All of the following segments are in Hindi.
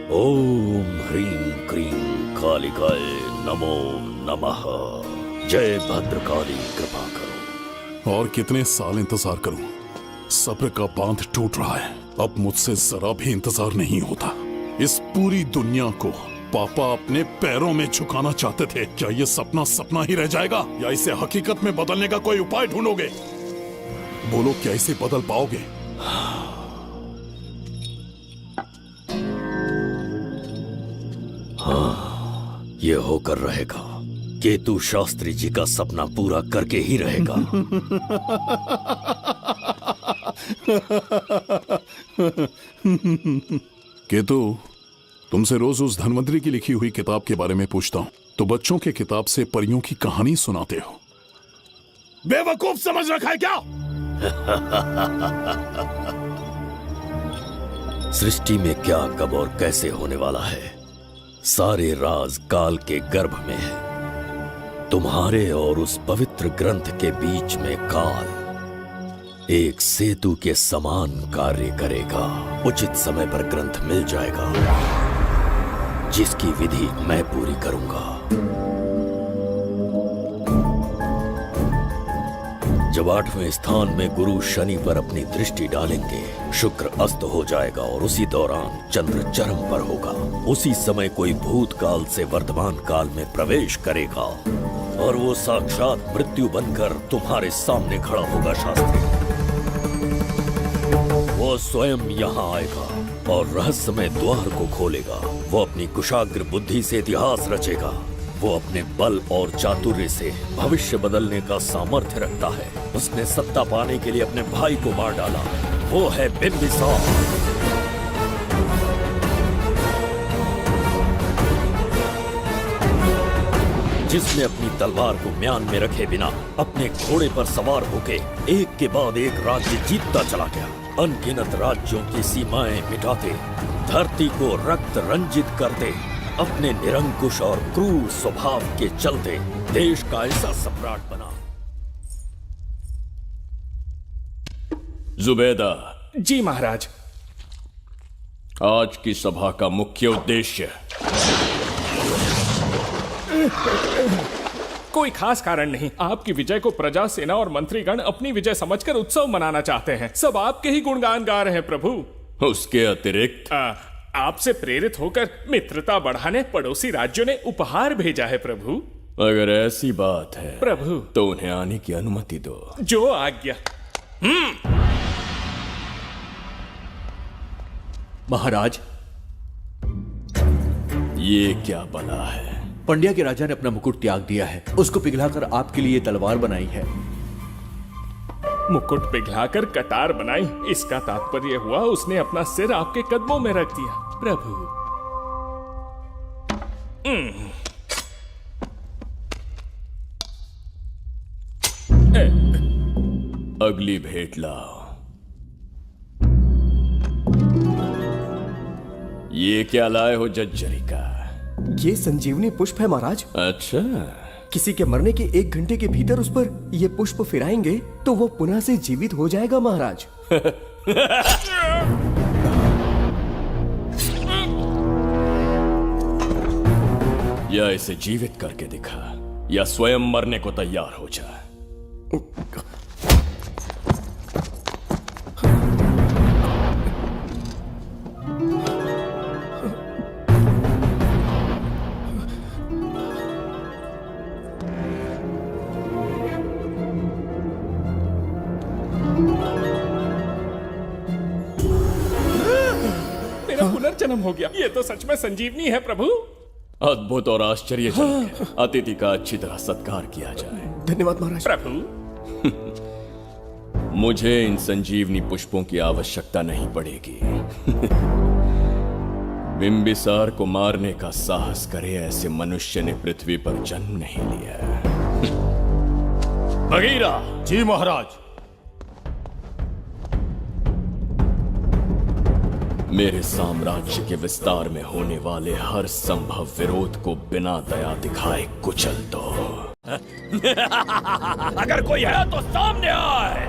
ओम ह्रीं क्रीं कालिकाय नमो नमः। जय भद्रकाली, कृपा करो। और कितने साल इंतजार करूं? सब्र का बांध टूट रहा है। अब मुझसे जरा भी इंतजार नहीं होता। इस पूरी दुनिया को पापा अपने पैरों में झुकाना चाहते थे। क्या ये सपना सपना ही रह जाएगा या इसे हकीकत में बदलने का कोई उपाय ढूंढोगे? बोलो, क्या इसे बदल पाओगे? हाँ, ये होकर रहेगा। केतु शास्त्री जी का सपना पूरा करके ही रहेगा। केतु, तुमसे रोज उस धनवंतरी की लिखी हुई किताब के बारे में पूछता हूँ तो बच्चों के किताब से परियों की कहानी सुनाते हो। बेवकूफ समझ रखा है क्या? सृष्टि में क्या, कब और कैसे होने वाला है, सारे राज काल के गर्भ में है। तुम्हारे और उस पवित्र ग्रंथ के बीच में काल एक सेतु के समान कार्य करेगा। उचित समय पर ग्रंथ मिल जाएगा, जिसकी विधि मैं पूरी करूंगा। जब 8वें स्थान में गुरु शनि पर अपनी दृष्टि डालेंगे, शुक्र अस्त हो जाएगा और उसी दौरान चंद्र चरम पर होगा। उसी समय कोई भूतकाल से वर्तमान काल में प्रवेश करेगा और वो साक्षात मृत्यु बनकर तुम्हारे सामने खड़ा होगा। शास्त्री, वो स्वयं यहाँ आएगा और रहस्यमय द्वार को खोलेगा। वो अपनी कुशाग्र बुद्धि से इतिहास रचेगा। वो अपने बल और चातुर्य से भविष्य बदलने का सामर्थ्य रखता है। उसने सत्ता पाने के लिए अपने भाई को मार डाला। वो है बिंबिसार। जिसने अपनी तलवार को म्यान में रखे बिना अपने घोड़े पर सवार होके एक के बाद एक राज्य जीतता चला गया। अनगिनत राज्यों की सीमाएं मिटाते, धरती को रक्त रंजित करते, अपने निरंकुश और क्रूर स्वभाव के चलते देश का ऐसा सम्राट बना। जुबैदा। जी महाराज। आज की सभा का मुख्य उद्देश्य कोई खास कारण नहीं। आपकी विजय को प्रजा, सेना और मंत्रीगण अपनी विजय समझकर उत्सव मनाना चाहते हैं। सब आपके ही गुणगान गा रहे हैं प्रभु। उसके अतिरिक्त आपसे प्रेरित होकर मित्रता बढ़ाने पड़ोसी राज्यों ने उपहार भेजा है प्रभु। अगर ऐसी बात है प्रभु, तो उन्हें आने की अनुमति दो। जो आज्ञा। महाराज, ये क्या बला है? पंड्या के राजा ने अपना मुकुट त्याग दिया है। उसको पिघलाकर आपके लिए तलवार बनाई है। मुकुट पिघलाकर कटार बनाई, इसका तात्पर्य हुआ उसने अपना सिर आपके कदमों में रख दिया प्रभु। अगली भेंट लाओ। ये क्या लाए हो जज्जरी का? ये संजीवनी पुष्प है महाराज। अच्छा, किसी के मरने के 1 घंटे के भीतर उस पर ये पुष्प फिराएंगे तो वो पुनः से जीवित हो जाएगा महाराज। या इसे जीवित करके दिखा या स्वयं मरने को तैयार हो जा। पुनर्जन्म हो गया। ये तो सच में संजीवनी है प्रभु। अद्भुत और आश्चर्यजनक है। अतिथि का अच्छी तरह सत्कार किया जाए। धन्यवाद महाराज। प्रभु, मुझे इन संजीवनी पुष्पों की आवश्यकता नहीं पड़ेगी। बिंबिसार को मारने का साहस करे ऐसे मनुष्य ने पृथ्वी पर जन्म नहीं लिया। बगीरा। जी महाराज। मेरे साम्राज्य के विस्तार में होने वाले हर संभव विरोध को बिना दया दिखाए कुचल दो। अगर कोई है तो सामने आए।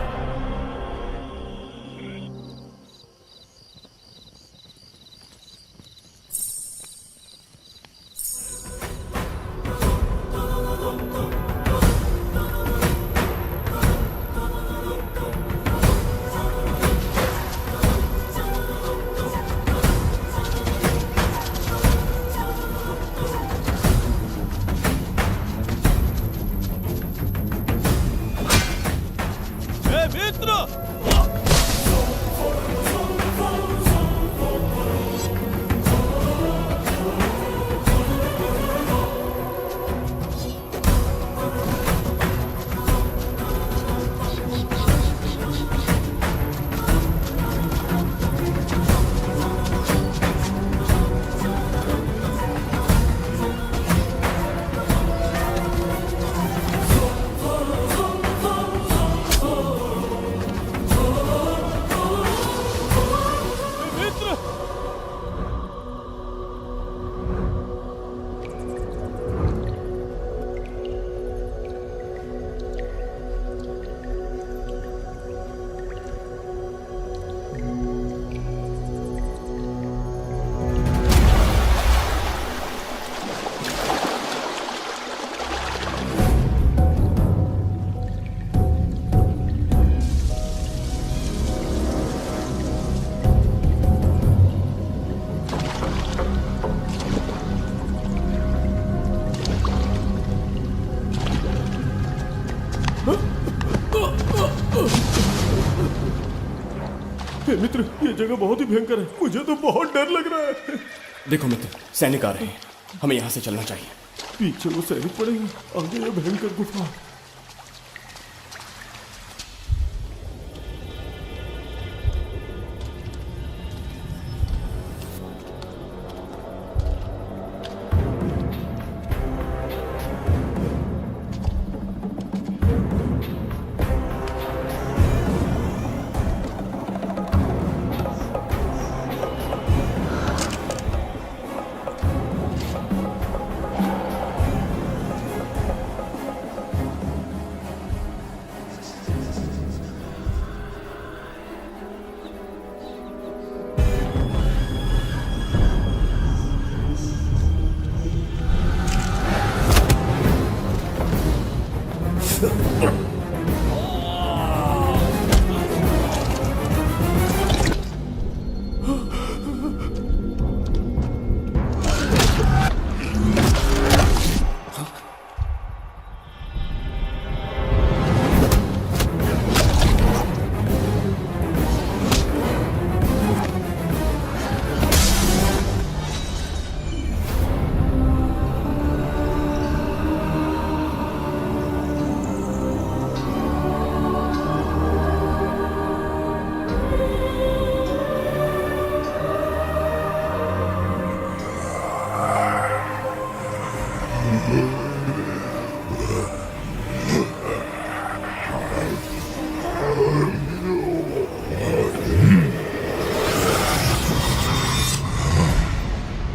जगह बहुत ही भयंकर है, मुझे तो बहुत डर लग रहा है। देखो मित्र, सैनिक आ रहे हैं, हमें यहाँ से चलना चाहिए। पीछे वो सैनिक पड़ेंगे, आगे ये भयंकर गुफा।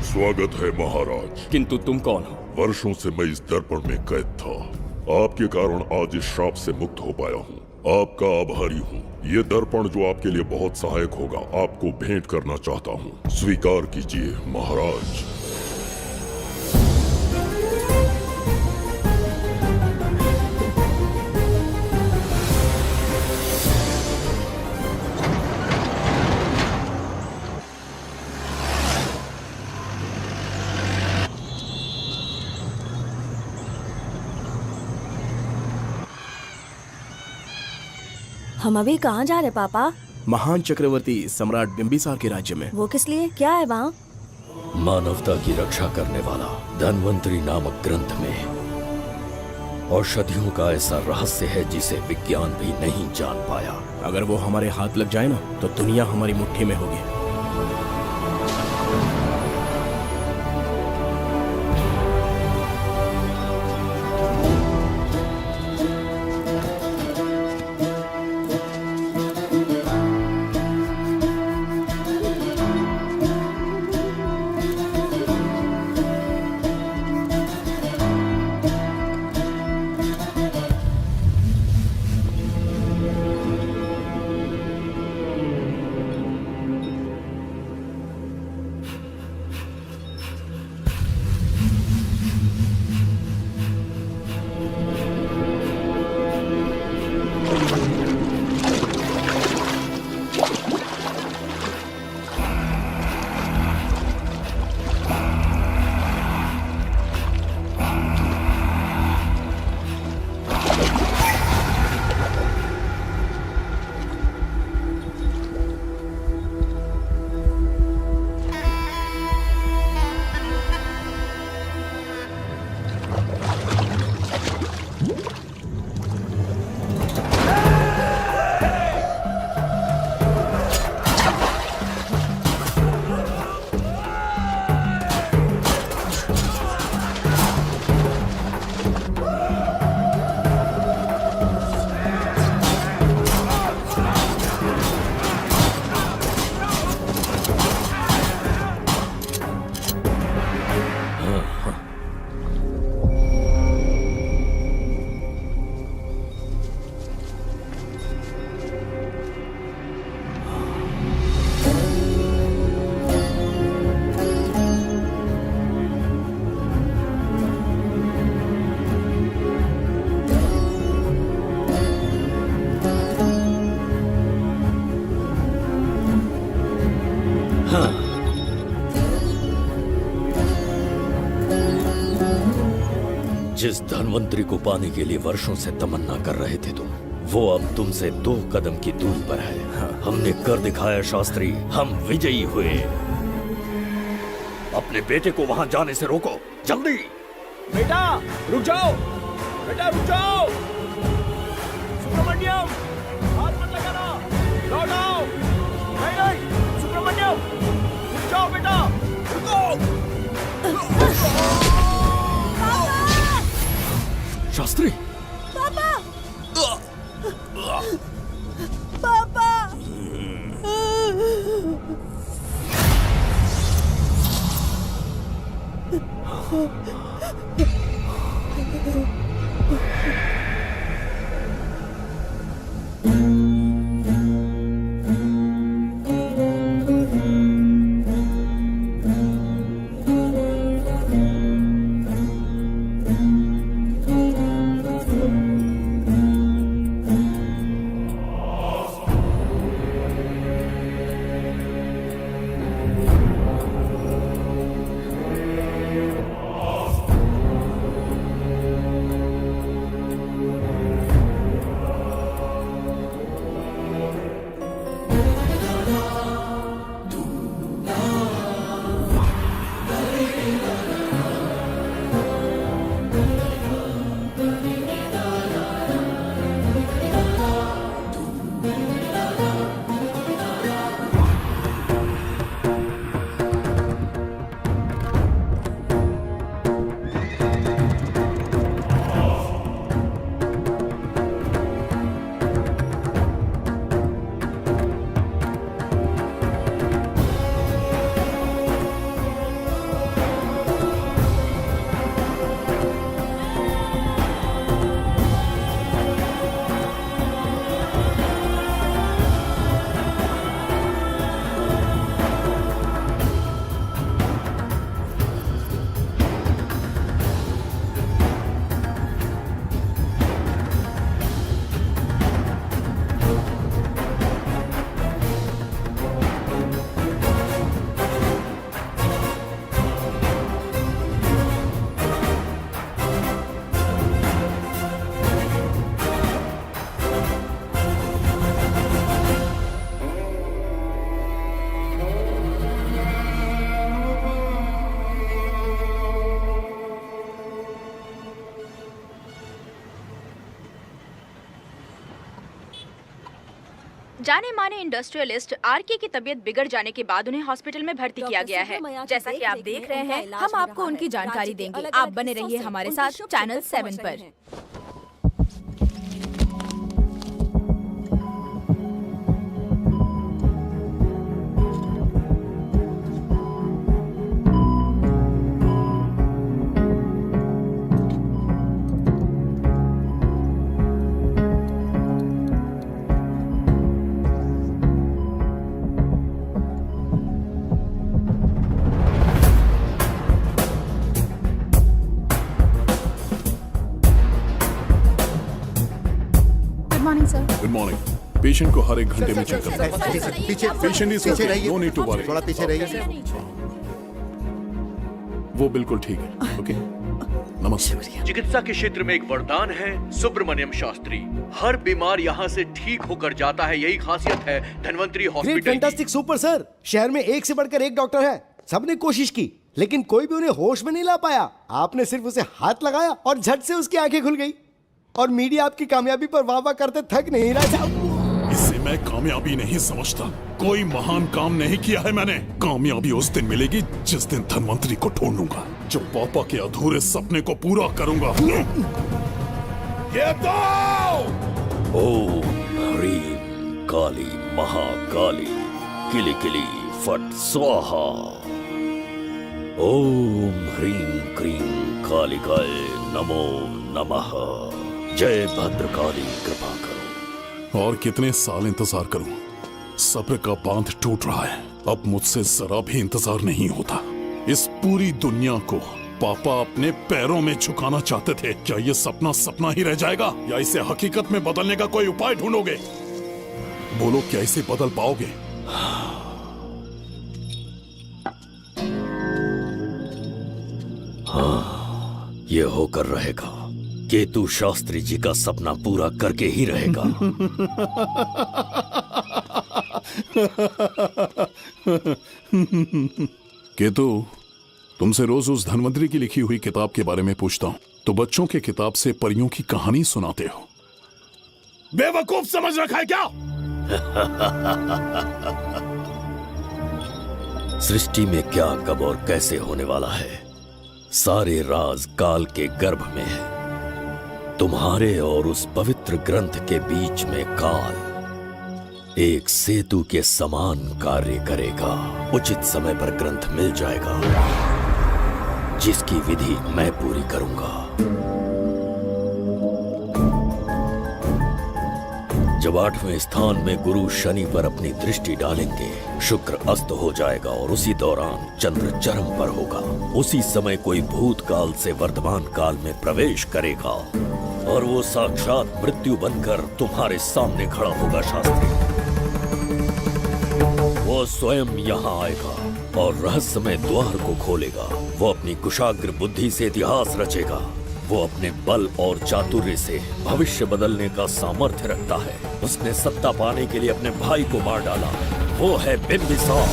स्वागत है महाराज। किंतु तुम कौन हो? वर्षों से मैं इस दर्पण में कैद था, आपके कारण आज इस श्राप से मुक्त हो पाया हूँ। आपका आभारी हूँ। ये दर्पण जो आपके लिए बहुत सहायक होगा, आपको भेंट करना चाहता हूँ, स्वीकार कीजिए महाराज। हम अभी कहाँ जा रहे पापा? महान चक्रवर्ती सम्राट बिंबिसार के राज्य में। वो किस लिए? क्या है वहाँ? मानवता की रक्षा करने वाला धन्वंतरी नामक ग्रंथ में औषधियों का ऐसा रहस्य है जिसे विज्ञान भी नहीं जान पाया। अगर वो हमारे हाथ लग जाए ना, तो दुनिया हमारी मुट्ठी में होगी। जिस धनवंतरी को पाने के लिए वर्षों से तमन्ना कर रहे थे तुम, वो अब तुमसे 2 कदम की दूरी पर है। हमने कर दिखाया शास्त्री, हम विजयी हुए। अपने बेटे को वहां जाने से रोको, जल्दी। बेटा रुक जाओ, बेटा रुक जाओ। सुब्रमण्यम, हाथ मत लगाना, लौट आओ। नहीं नहीं सुब्रमण्यम, रुक जाओ बेटा, रुको। शास्त्री, पापा पापा जाने माने इंडस्ट्रियलिस्ट आरके की तबीयत बिगड़ जाने के बाद उन्हें हॉस्पिटल में भर्ती किया गया है। जैसा कि आप देख रहे हैं, हम आपको उनकी जानकारी देंगे। आप बने रहिए हमारे साथ चैनल 7 पर। Good morning. पेशेंट को हर 1 घंटे में चेक करना है। पीछे patient is okay, no need to worry. थोड़ा पीछे रहिए। वो बिल्कुल ठीक है। ओके, नमस्ते। चिकित्सा के क्षेत्र में एक वरदान है सुब्रमण्यम शास्त्री। हर बीमार यहाँ से ठीक होकर जाता है, यही खासियत है धन्वंतरी हॉस्पिटल की। Fantastic, super sir. शहर में एक से बढ़कर एक डॉक्टर है। सबने कोशिश की लेकिन कोई भी उन्हें होश में नहीं ला पाया। आपने सिर्फ उसे हाथ लगाया और झट से उसकी आंखें खुल गई। और मीडिया आपकी कामयाबी पर वाह वाह करते थक नहीं रहा। इसे मैं कामयाबी नहीं समझता। कोई महान काम नहीं किया है मैंने। कामयाबी उस दिन मिलेगी जिस दिन धन्वंतरी को ढूंढूंगा, जो पापा के अधूरे सपने को पूरा करूंगा। ये तो ओम ह्रीं काली महाकाली किली किली फट स्वाहा। ओम ह्रीं क्रीं कालिकाय नमो नमः। जय भद्रकाली, कृपा करो। और कितने साल इंतजार करूं? सब्र का बांध टूट रहा है। अब मुझसे जरा भी इंतजार नहीं होता। इस पूरी दुनिया को पापा अपने पैरों में झुकाना चाहते थे। क्या ये सपना सपना ही रह जाएगा या इसे हकीकत में बदलने का कोई उपाय ढूंढोगे? बोलो, क्या इसे बदल पाओगे? हाँ, ये होकर रहेगा। केतु शास्त्री जी का सपना पूरा करके ही रहेगा। केतु, तुमसे रोज उस धनवंतरी की लिखी हुई किताब के बारे में पूछता हूं तो बच्चों के किताब से परियों की कहानी सुनाते हो। बेवकूफ समझ रखा है क्या? सृष्टि में क्या, कब और कैसे होने वाला है, सारे राज काल के गर्भ में है। तुम्हारे और उस पवित्र ग्रंथ के बीच में काल एक सेतु के समान कार्य करेगा। उचित समय पर ग्रंथ मिल जाएगा, जिसकी विधि मैं पूरी करूंगा। जब 8वें स्थान में गुरु शनि पर अपनी दृष्टि डालेंगे, शुक्र अस्त हो जाएगा और उसी दौरान चंद्र चरम पर होगा। उसी समय कोई भूतकाल से वर्तमान काल में प्रवेश करेगा और वो साक्षात मृत्यु बनकर तुम्हारे सामने खड़ा होगा। शास्त्री, वो स्वयं यहाँ आएगा और रहस्यमय द्वार को खोलेगा। वो अपनी कुशाग्र बुद्धि से इतिहास रचेगा। वो अपने बल और चातुर्य से भविष्य बदलने का सामर्थ्य रखता है। उसने सत्ता पाने के लिए अपने भाई को मार डाला। वो है बिंबिसार।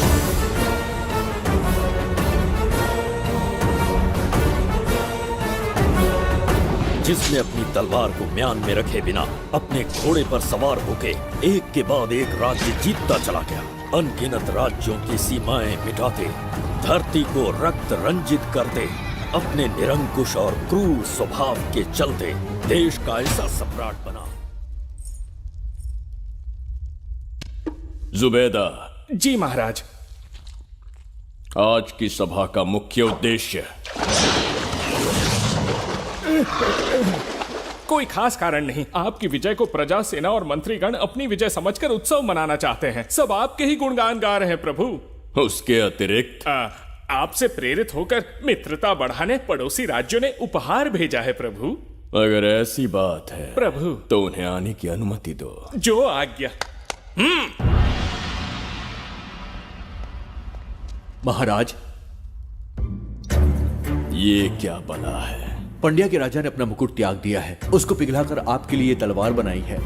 जिसने अपनी तलवार को म्यान में रखे बिना अपने घोड़े पर सवार होके एक के बाद एक राज्य जीतता चला गया। अनगिनत राज्यों की सीमाएं मिटाते, धरती को रक्त रंजित करते, अपने निरंकुश और क्रूर स्वभाव के चलते देश का ऐसा सम्राट बना। जुबेदा। जी महाराज। आज की सभा का मुख्य उद्देश्य कोई खास कारण नहीं। आपकी विजय को प्रजा, सेना और मंत्रीगण अपनी विजय समझकर उत्सव मनाना चाहते हैं। सब आपके ही गुणगान गा रहे हैं प्रभु। उसके अतिरिक्त आपसे प्रेरित होकर मित्रता बढ़ाने पड़ोसी राज्यों ने उपहार भेजा है प्रभु। अगर ऐसी बात है प्रभु तो उन्हें आने की अनुमति दो। जो आज्ञा। महाराज, ये क्या बला है? पंड्या के राजा ने अपना मुकुट त्याग दिया है। उसको पिघलाकर आपके लिए तलवार बनाई है।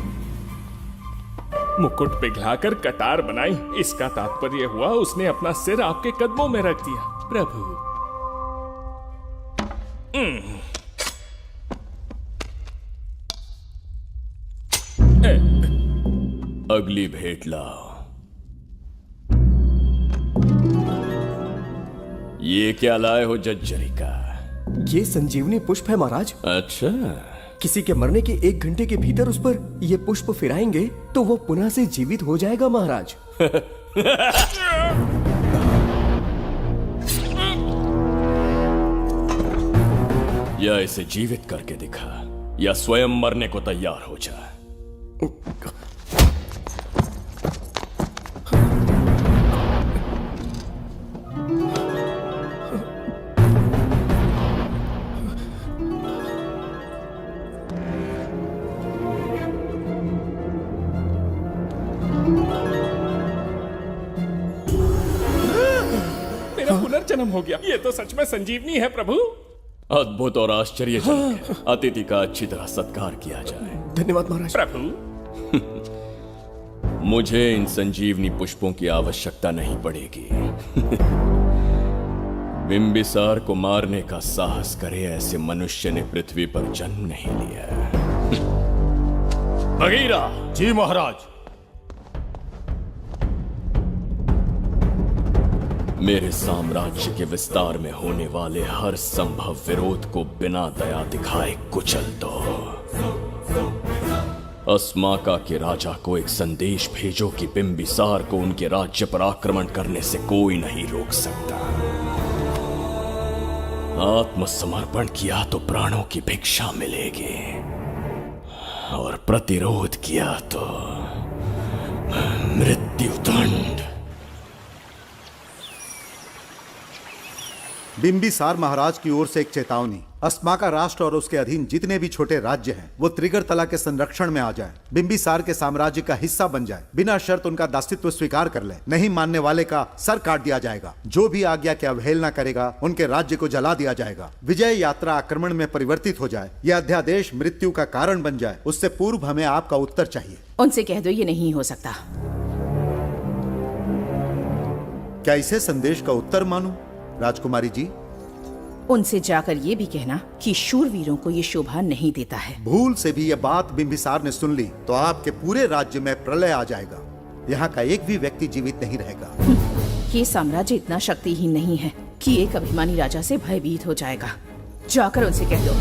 मुकुट पिघलाकर कटार बनाई, इसका तात्पर्य हुआ उसने अपना सिर आपके कदमों में रख दिया प्रभु। अगली भेंट लाओ। ये क्या लाए हो जज्जरी का? ये संजीवनी पुष्प है महाराज। अच्छा, किसी के मरने के 1 घंटे के भीतर उस पर ये पुष्प फिराएंगे तो वो पुनः से जीवित हो जाएगा महाराज। या इसे जीवित करके दिखा या स्वयं मरने को तैयार हो जा। मेरा पुनर्जन्म हो गया। ये तो सच में संजीवनी है प्रभु। अद्भुत और आश्चर्यजनक है। अतिथि का अच्छी तरह सत्कार किया जाए। धन्यवाद महाराज। प्रभु, मुझे इन संजीवनी पुष्पों की आवश्यकता नहीं पड़ेगी। बिंबिसार को मारने का साहस करे ऐसे मनुष्य ने पृथ्वी पर जन्म नहीं लिया। बगीरा। जी महाराज। मेरे साम्राज्य के विस्तार में होने वाले हर संभव विरोध को बिना दया दिखाए कुचल दो। अस्माका के राजा को एक संदेश भेजो कि बिंबिसार को उनके राज्य पर आक्रमण करने से कोई नहीं रोक सकता। आत्मसमर्पण किया तो प्राणों की भिक्षा मिलेगी और प्रतिरोध किया तो मृत्युदंड। बिंबिसार महाराज की ओर से एक चेतावनी। अस्माका राष्ट्र और उसके अधीन जितने भी छोटे राज्य हैं वो त्रिगर्तला के संरक्षण में आ जाएं, बिंबिसार के साम्राज्य का हिस्सा बन जाए, बिना शर्त उनका दासत्व स्वीकार कर ले। नहीं मानने वाले का सर काट दिया जाएगा। जो भी आज्ञा की अवहेलना करेगा उनके राज्य को जला दिया जाएगा। विजय यात्रा आक्रमण में परिवर्तित हो जाए, यह अध्यादेश मृत्यु का कारण बन जाए, उससे पूर्व हमें आपका उत्तर चाहिए। उनसे कह दो ये नहीं हो सकता। क्या इसे संदेश का उत्तर मानूं, राजकुमारी जी? उनसे जाकर ये भी कहना कि शूरवीरों को ये शोभा नहीं देता है। भूल से भी ये बात बिंबिसार ने सुन ली तो आपके पूरे राज्य में प्रलय आ जाएगा। यहाँ का एक भी व्यक्ति जीवित नहीं रहेगा। ये साम्राज्य इतना शक्तिहीन नहीं है कि एक अभिमानी राजा से भयभीत हो जाएगा। जाकर उनसे कह दो।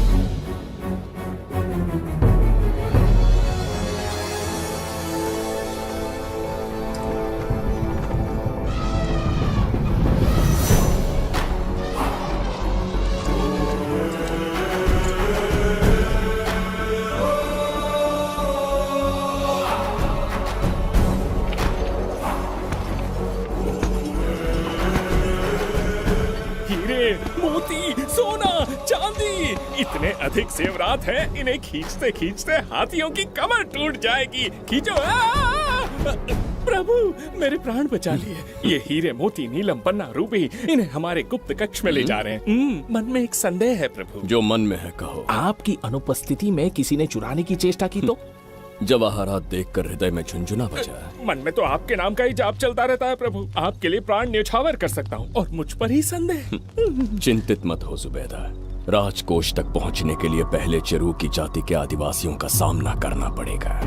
इतने अधिक जेवरात हैं, इन्हें खींचते खींचते हाथियों की कमर टूट जाएगी। खींचो। प्रभु मेरे प्राण बचा लिए। ये हीरे मोती नीलम पन्ना रूबी इन्हें हमारे गुप्त कक्ष में ले जा रहे हैं। मन में एक संदेह है प्रभु। जो मन में है कहो। आपकी अनुपस्थिति में किसी ने चुराने की चेष्टा की तो? जवाहरात देखकर हृदय में झुंझुना बजा। मन में तो आपके नाम का ही जाप चलता रहता है प्रभु। आपके लिए प्राण न्यौछावर कर सकता हूँ और मुझ पर ही संदेह। चिंतित मत हो जुबैदा। राजकोष तक पहुंचने के लिए पहले चेरूकी जाति के आदिवासियों का सामना करना पड़ेगा।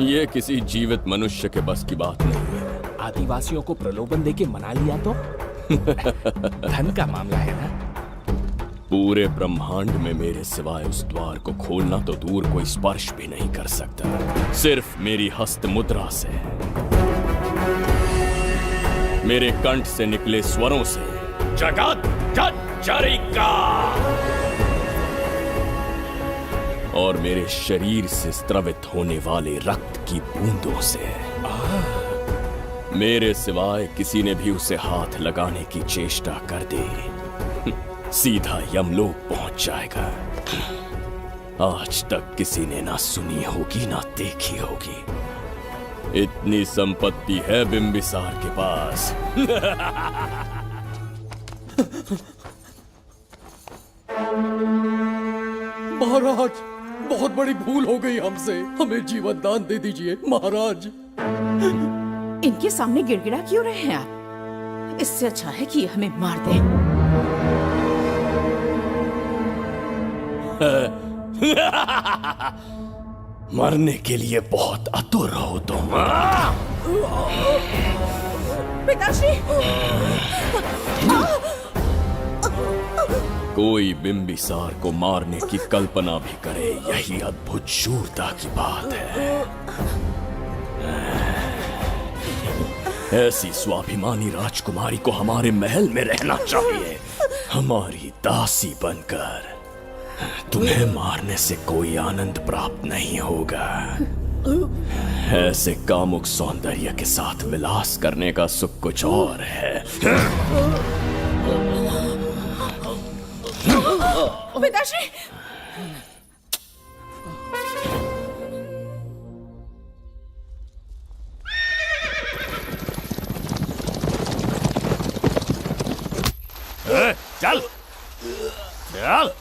ये किसी जीवित मनुष्य के बस की बात नहीं है। आदिवासियों को प्रलोभन देके मना लिया तो? धन का मामला है ना। पूरे ब्रह्मांड में मेरे सिवाय उस द्वार को खोलना तो दूर कोई स्पर्श भी नहीं कर सकता। सिर्फ मेरी हस्त मुद्रा से, मेरे कंठ से निकले स्वरों से जगत जरिका और मेरे शरीर से स्त्रवित होने वाले रक्त की बूंदों से। मेरे सिवाय किसी ने भी उसे हाथ लगाने की चेष्टा कर दी, सीधा यमलोक पहुंच जाएगा। आज तक किसी ने ना सुनी होगी ना देखी होगी। इतनी संपत्ति है बिंबिसार के पास। महाराज बहुत बड़ी भूल हो गई हमसे, हमें जीवन दान दे दीजिए महाराज। इनके सामने गिड़गिड़ा क्यों रहे हैं आप? इससे अच्छा है कि हमें मार दें। मरने के लिए बहुत आतुर हो तुम। पिताश्री! कोई बिंबिसार को मारने की कल्पना भी करे, यही अद्भुत शूरता की बात है। ऐसी स्वाभिमानी राजकुमारी को हमारे महल में रहना चाहिए, हमारी दासी बनकर। तुम्हें मारने से कोई आनंद प्राप्त नहीं होगा। ऐसे कामुक सौंदर्य के साथ विलास करने का सुख कुछ और है। पिताश्री! चल चल।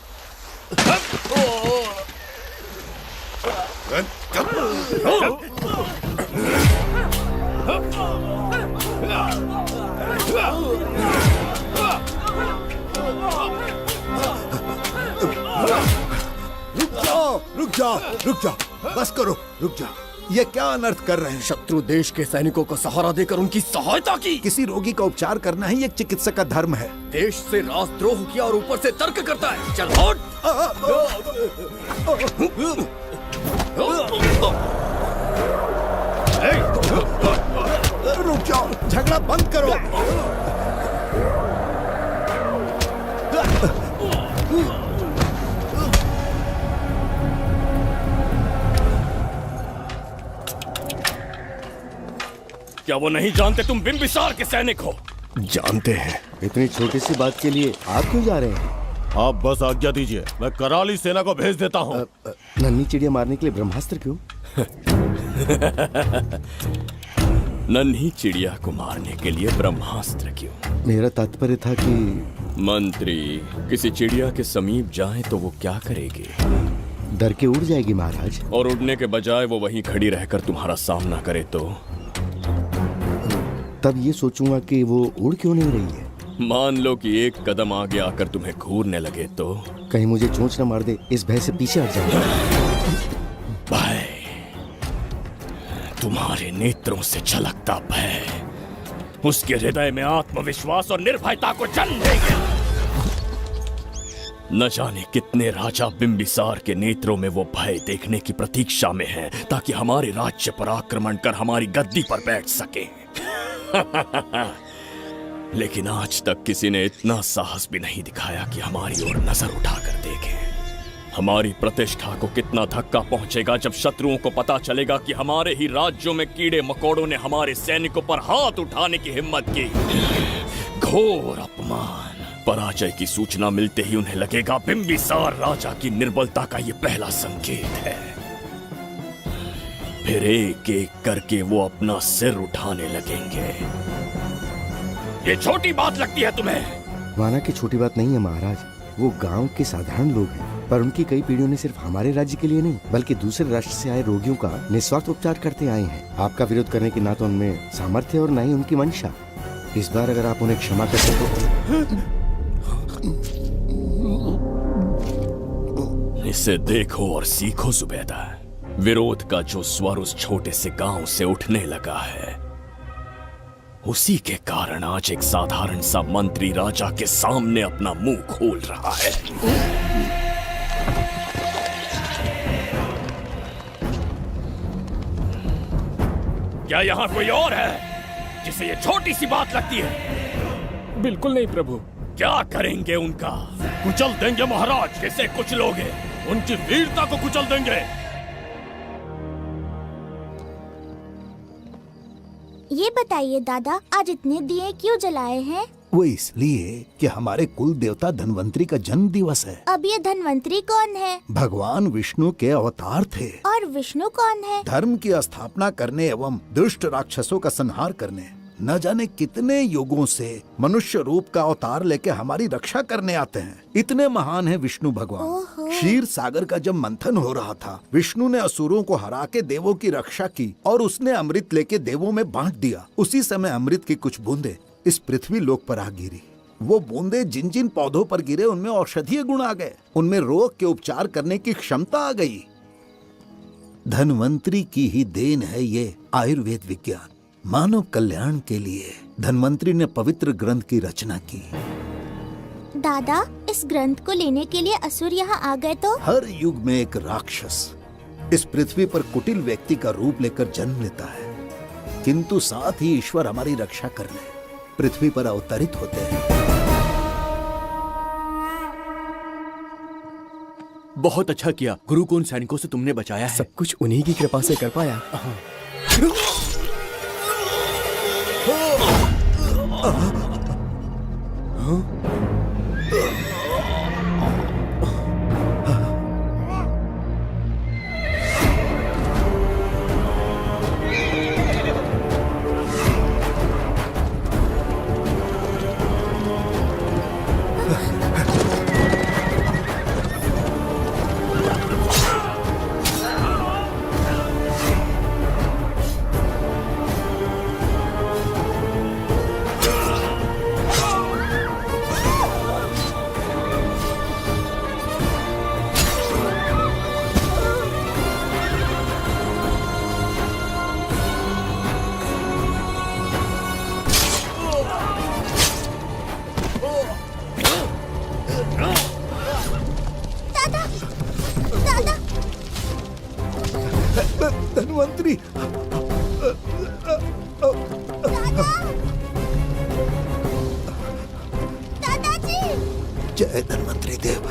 रुक जाओ, बस करो, रुक जाओ। ये क्या अनर्थ कर रहे हैं? शत्रु देश के सैनिकों को सहारा देकर उनकी सहायता की। किसी रोगी का उपचार करना ही एक चिकित्सक का धर्म है। देश से राजद्रोह किया और ऊपर से तर्क करता है। चल हट! रुक जाओ, झगड़ा बंद करो। क्या वो नहीं जानते तुम बिंबिसार के सैनिक हो? जानते हैं। इतनी छोटी सी बात के लिए आप क्यों जा रहे हैं? आप बस आज्ञा दीजिए, मैं कराली सेना को भेज देता हूँ। नन्ही चिड़िया मारने के लिए ब्रह्मास्त्र क्यों? नन्ही चिड़िया को मारने के लिए ब्रह्मास्त्र क्यों? मेरा तात्पर्य था कि मंत्री किसी चिड़िया के समीप जाए तो वो क्या करेगी? डर के उड़ जाएगी महाराज। और उड़ने के बजाय वो वहीं खड़ी रहकर तुम्हारा सामना करे तो? तब ये सोचूंगा कि वो उड़ क्यों नहीं रही है। मान लो कि एक कदम आगे आकर तुम्हें घूरने लगे तो? कहीं मुझे चोंच न मार दे, इस भय से पीछे हट जाऊंगा। भय, तुम्हारे नेत्रों से झलकता भय उसके हृदय में आत्मविश्वास और निर्भयता को जन्म देगा। न जाने कितने राजा बिंबिसार के नेत्रों में वो भय देखने की प्रतीक्षा में हैं, ताकि हमारे राज्य पर आक्रमण कर हमारी गद्दी पर बैठ सके। लेकिन आज तक किसी ने इतना साहस भी नहीं दिखाया कि हमारी ओर नजर उठाकर देखे। हमारी प्रतिष्ठा को कितना धक्का पहुंचेगा जब शत्रुओं को पता चलेगा कि हमारे ही राज्यों में कीड़े मकोड़ों ने हमारे सैनिकों पर हाथ उठाने की हिम्मत की। घोर अपमान। पराजय की सूचना मिलते ही उन्हें लगेगा बिंबिसार राजा की निर्बलता का ये पहला संकेत है। फिर एक एक करके वो अपना सिर उठाने लगेंगे। ये छोटी बात लगती है तुम्हें? माना कि छोटी बात नहीं है महाराज। वो गांव के साधारण लोग हैं, पर उनकी कई पीढ़ियों ने सिर्फ हमारे राज्य के लिए नहीं बल्कि दूसरे राष्ट्र से आए रोगियों का निस्वार्थ उपचार करते आए हैं। आपका विरोध करने की ना तो उनमें सामर्थ्य और ना ही उनकी मंशा। इस बार अगर आप उन्हें क्षमा करते तो। इसे देखो और सीखो जुबैदा। विरोध का जो स्वर उस छोटे से गांव से उठने लगा है, उसी के कारण आज एक साधारण सा मंत्री राजा के सामने अपना मुंह खोल रहा है। क्या यहाँ कोई और है जिसे ये छोटी सी बात लगती है? बिल्कुल नहीं प्रभु। क्या करेंगे उनका? कुचल देंगे महाराज। कैसे कुचलोगे? उनकी वीरता को कुचल देंगे। ये बताइए दादा, आज इतने दिए क्यों जलाए हैं? वो इसलिए कि हमारे कुल देवता धन्वंतरी का जन्म दिवस है। अब ये धन्वंतरी कौन है? भगवान विष्णु के अवतार थे। और विष्णु कौन है? धर्म की स्थापना करने एवं दुष्ट राक्षसों का संहार करने न जाने कितने युगों से मनुष्य रूप का अवतार लेके हमारी रक्षा करने आते हैं। इतने महान है विष्णु भगवान। क्षीर सागर का जब मंथन हो रहा था, विष्णु ने असुरों को हरा के देवों की रक्षा की और उसने अमृत लेके देवों में बांट दिया। उसी समय अमृत की कुछ बूंदे इस पृथ्वी लोक पर आ गिरी। वो बूंदे जिन जिन पौधों पर गिरे उनमें औषधीय गुण आ गए, उनमें रोग के उपचार करने की क्षमता आ गई। धन्वंतरी की ही देन है ये आयुर्वेद विज्ञान। मानव कल्याण के लिए धन्वंतरी ने पवित्र ग्रंथ की रचना की। दादा, इस ग्रंथ को लेने के लिए असुर यहाँ आ गए तो? हर युग में एक राक्षस इस पृथ्वी पर कुटिल व्यक्ति का रूप लेकर जन्म लेता है, किंतु साथ ही ईश्वर हमारी रक्षा करने पृथ्वी पर अवतरित होते हैं। बहुत अच्छा किया गुरु को उन सैनिकों से तुमने बचाया है। सब कुछ उन्हीं की कृपा से कर पाया। धन्वंतरी, दादाजी, जय धन्वंतरी देव।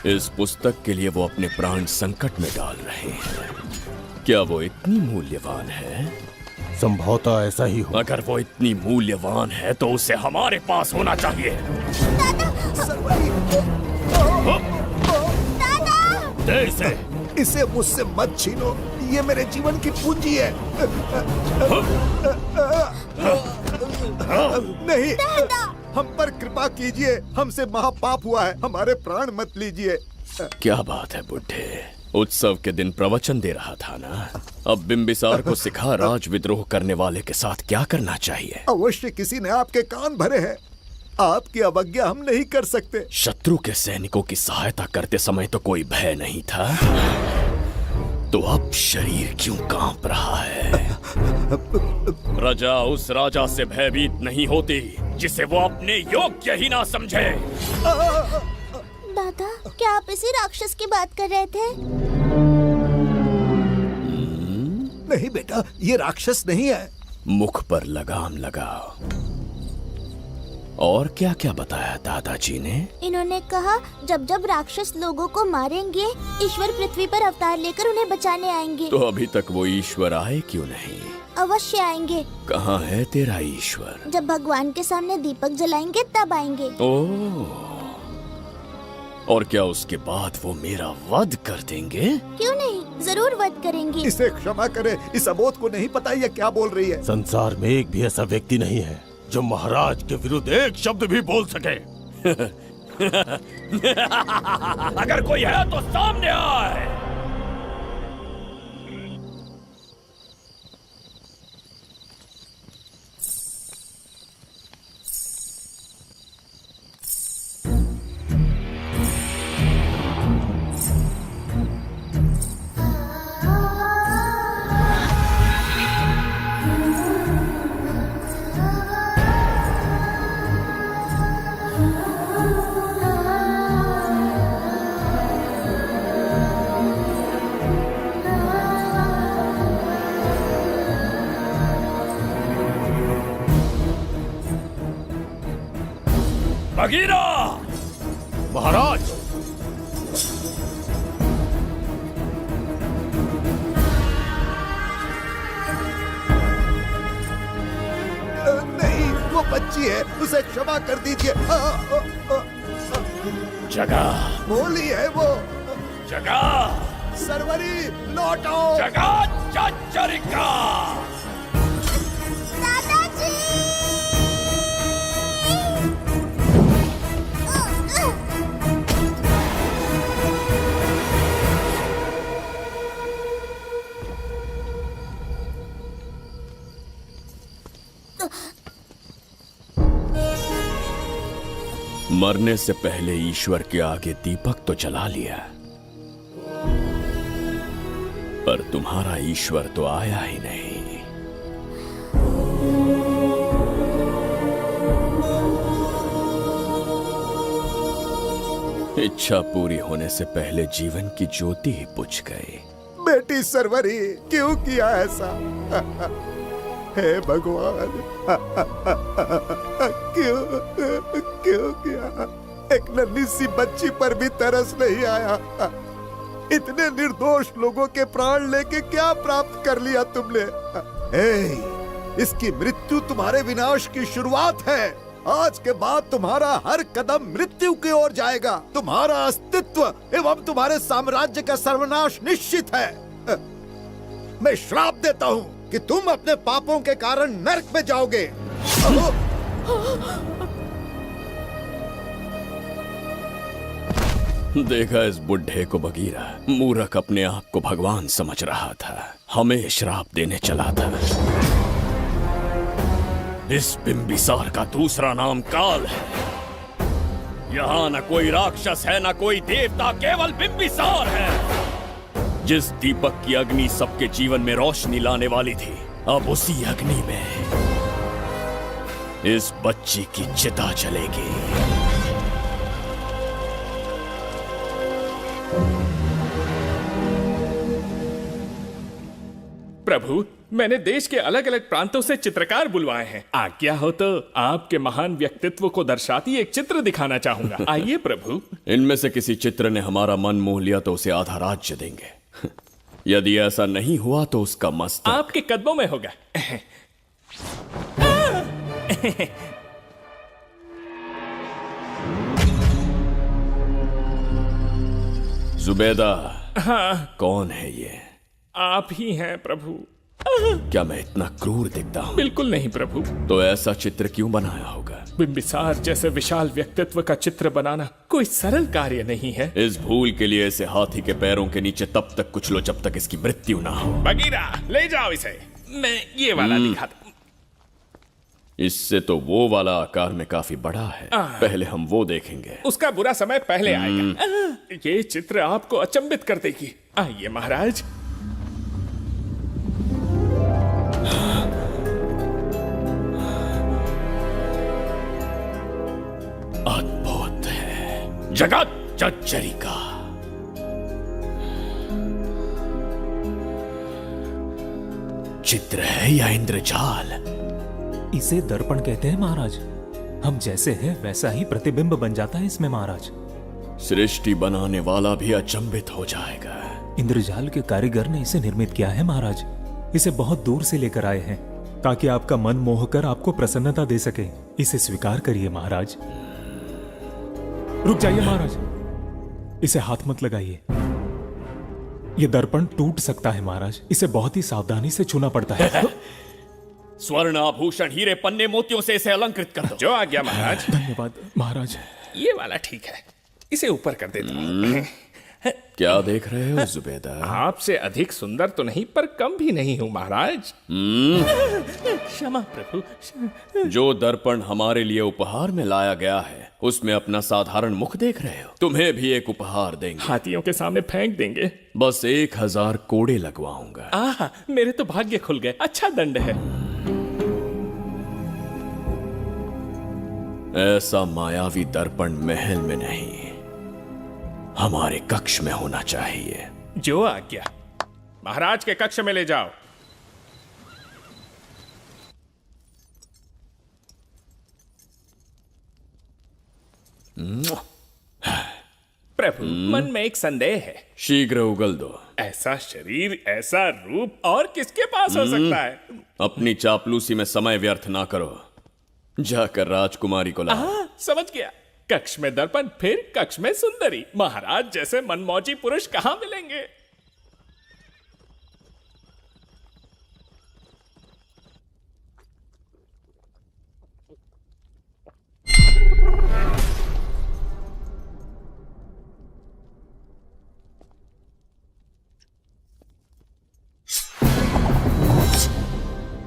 इस पुस्तक के लिए वो अपने प्राण संकट में डाल रहे हैं। क्या वो इतनी मूल्यवान है? संभवतः ऐसा ही हो। अगर वो इतनी मूल्यवान है तो उसे हमारे पास होना चाहिए। दे इसे। इसे मुझसे मत छीनो, ये मेरे जीवन की पूंजी है। नहीं, हम पर कृपा कीजिए, हमसे महापाप हुआ है, हमारे प्राण मत लीजिए। क्या बात है बुड्ढे, उत्सव के दिन प्रवचन दे रहा था ना। अब बिंबिसार को सिखा राज विद्रोह करने वाले के साथ क्या करना चाहिए। अवश्य किसी ने आपके कान भरे हैं, आपकी अवज्ञा हम नहीं कर सकते। शत्रु के सैनिकों की सहायता करते समय तो कोई भय नहीं था, तो अब शरीर क्यों कांप रहा है? प्रजा उस राजा से भयभीत नहीं होती जिसे वो अपने योग्य ही ना समझे। दादा, क्या आप इसी राक्षस की बात कर रहे थे? नहीं बेटा, ये राक्षस नहीं है। मुख पर लगाम लगाओ। और क्या क्या बताया दादाजी ने? इन्होंने कहा जब जब राक्षस लोगों को मारेंगे, ईश्वर पृथ्वी पर अवतार लेकर उन्हें बचाने आएंगे। तो अभी तक वो ईश्वर आए क्यों नहीं? अवश्य आएंगे। कहाँ है तेरा ईश्वर? जब भगवान के सामने दीपक जलाएंगे तब आएंगे। ओह, और क्या उसके बाद वो मेरा वध कर देंगे? क्यों नहीं, जरूर वध करेंगे। इसे क्षमा करे, इस अबोध को नहीं पता ये क्या बोल रही है। संसार में एक भी ऐसा व्यक्ति नहीं है जो महाराज के विरुद्ध एक शब्द भी बोल सके। अगर कोई है तो सामने आए। बगीरा! महाराज! नहीं, वो बच्ची है, उसे क्षमा कर दीजिए। जगह बोली है वो। जगह सरवरी लौटो। जगह चचरिका। मरने से पहले ईश्वर के आगे दीपक तो जला लिया, पर तुम्हारा ईश्वर तो आया ही नहीं। इच्छा पूरी होने से पहले जीवन की ज्योति ही बुझ गई। बेटी सरवरी, क्यों किया ऐसा? हे भगवान, क्यों किया? एक नन्ही सी बच्ची पर भी तरस नहीं आया। इतने निर्दोष लोगों के प्राण लेके क्या प्राप्त कर लिया तुमने? इसकी मृत्यु तुम्हारे विनाश की शुरुआत है। आज के बाद तुम्हारा हर कदम मृत्यु की ओर जाएगा। तुम्हारा अस्तित्व एवं तुम्हारे साम्राज्य का सर्वनाश निश्चित है। मैं श्राप देता हूँ कि तुम अपने पापों के कारण नरक में जाओगे। देखा इस बुढ़े को बगीरा, मूर्ख अपने आप को भगवान समझ रहा था, हमें श्राप देने चला था। इस बिंबिसार का दूसरा नाम काल है। यहाँ न कोई राक्षस है, न कोई देवता, केवल बिंबिसार है। जिस दीपक की अग्नि सबके जीवन में रोशनी लाने वाली थी, अब उसी अग्नि में इस बच्ची की चिता जलेगी। प्रभु, मैंने देश के अलग अलग प्रांतों से चित्रकार बुलवाए हैं। आज्ञा हो तो आपके महान व्यक्तित्व को दर्शाती एक चित्र दिखाना चाहूंगा। आइए प्रभु। इनमें से किसी चित्र ने हमारा मन मोह लिया तो उसे आधा राज्य देंगे। यदि ऐसा नहीं हुआ तो उसका मस्तक आपके कदमों में होगा। जुबैदा, हाँ, कौन है ये? आप ही हैं प्रभु। क्या मैं इतना क्रूर दिखता हूँ? बिल्कुल नहीं प्रभु। तो ऐसा चित्र क्यों बनाया होगा? बिंबिसार जैसे विशाल व्यक्तित्व का चित्र बनाना कोई सरल कार्य नहीं है। इस भूल के लिए इसे हाथी के पैरों के नीचे तब तक कुचलो जब तक इसकी मृत्यु ना हो। बगीरा, ले जाओ इसे। मैं ये वाला दिखाता। इससे तो वो वाला आकार में काफी बड़ा है। पहले हम वो देखेंगे। उसका बुरा समय पहले आएगा। ये चित्र आपको अचंभित कर देगी। आइए महाराज। अद्भुत है। जगत जज्जरिका। चित्र है या इंद्रजाल? इसे दर्पण कहते हैं महाराज। हम जैसे हैं वैसा ही प्रतिबिंब बन जाता है इसमें महाराज। सृष्टि बनाने वाला भी अचंभित हो जाएगा। इंद्रजाल के कारीगर ने इसे निर्मित किया है महाराज। इसे बहुत दूर से लेकर आए हैं ताकि आपका मन मोह कर आपको प्रसन्नता दे सके। इसे स्वीकार करिए महाराज। रुक जाइए महाराज, इसे हाथ मत लगाइए। यह दर्पण टूट सकता है महाराज। इसे बहुत ही सावधानी से छूना पड़ता है। स्वर्ण आभूषण हीरे पन्ने मोतियों से इसे अलंकृत कर दो। जो आ गया महाराज। धन्यवाद महाराज। ये वाला ठीक है, इसे ऊपर कर देता हूं। क्या देख रहे हो जुबैदा? आपसे अधिक सुंदर तो नहीं पर कम भी नहीं हूं महाराज। क्षमा प्रभु। जो दर्पण हमारे लिए उपहार में लाया गया है उसमें अपना साधारण मुख देख रहे हो? तुम्हें भी एक उपहार देंगे। हाथियों के सामने फेंक देंगे। बस 1000 कोड़े लगवाऊंगा। आहा, मेरे तो भाग्य खुल गए। अच्छा दंड है। ऐसा मायावी दर्पण महल में नहीं, हमारे कक्ष में होना चाहिए। जो आज्ञा। महाराज के कक्ष में ले जाओ। प्रभु, मन में एक संदेह है। शीघ्र उगल दो। ऐसा शरीर, ऐसा रूप और किसके पास हो सकता है? अपनी चापलूसी में समय व्यर्थ ना करो। जाकर राजकुमारी को लाओ। समझ गया। कक्ष में दर्पण, फिर कक्ष में सुंदरी। महाराज जैसे मनमौजी पुरुष कहां मिलेंगे?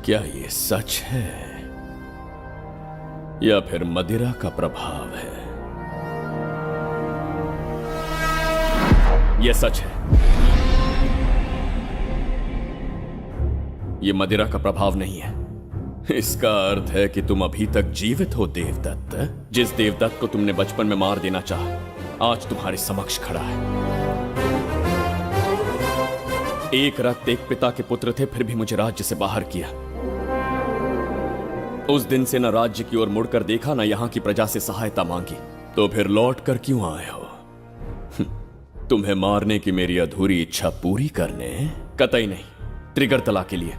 क्या ये सच है या फिर मदिरा का प्रभाव है? यह सच है। यह मदिरा का प्रभाव नहीं है। इसका अर्थ है कि तुम अभी तक जीवित हो देवदत्त। जिस देवदत्त को तुमने बचपन में मार देना चाहा आज तुम्हारे समक्ष खड़ा है। एक रक्त एक पिता के पुत्र थे, फिर भी मुझे राज्य से बाहर किया। उस दिन से न राज्य की ओर मुड़कर देखा, न यहां की प्रजा से सहायता मांगी। तो फिर लौट कर क्यों आए हो? तुम्हें मारने की मेरी अधूरी इच्छा पूरी करने? कतई नहीं, त्रिगर्तला के लिए।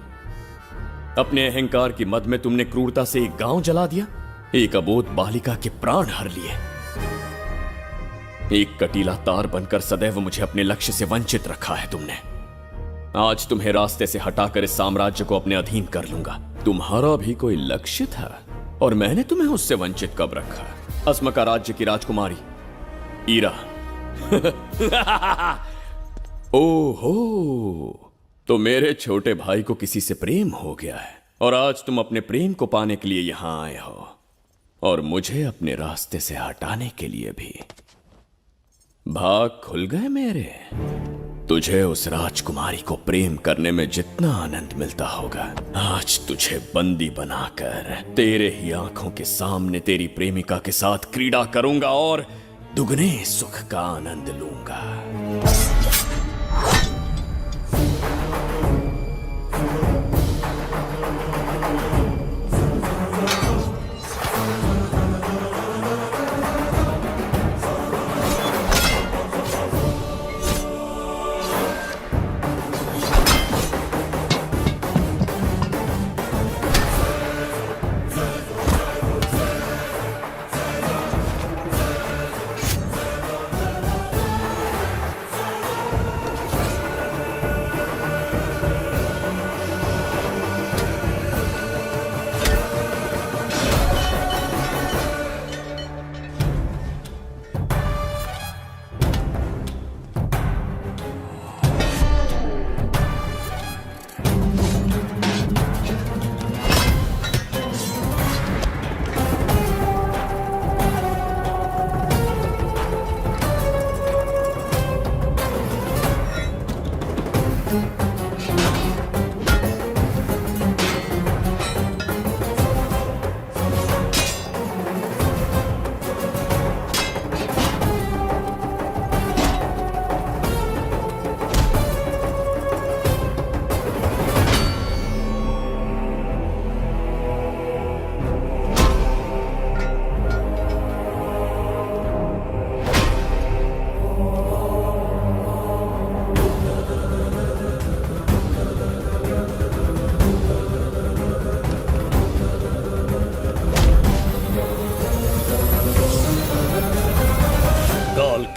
अपने अहंकार की मद में तुमने क्रूरता से एक गांव जला दिया, एक अबोध बालिका के प्राण हर लिए। एक कटीला तार बनकर सदैव मुझे अपने लक्ष्य से वंचित रखा है तुमने। आज तुम्हें रास्ते से हटाकर इस साम्राज्य को अपने अधीन कर लूंगा। तुम्हारा भी कोई लक्ष्य था और मैंने तुम्हें उससे वंचित कब रखा? अस्मका राज्य की राजकुमारी ईरा। ओहो, तो मेरे छोटे भाई को किसी से प्रेम हो गया है और आज तुम अपने प्रेम को पाने के लिए यहां आए हो और मुझे अपने रास्ते से हटाने के लिए भी। भाग खुल गए मेरे। तुझे उस राजकुमारी को प्रेम करने में जितना आनंद मिलता होगा, आज तुझे बंदी बनाकर तेरे ही आंखों के सामने तेरी प्रेमिका के साथ क्रीड़ा करूंगा और दुगने सुख का आनंद लूंगा।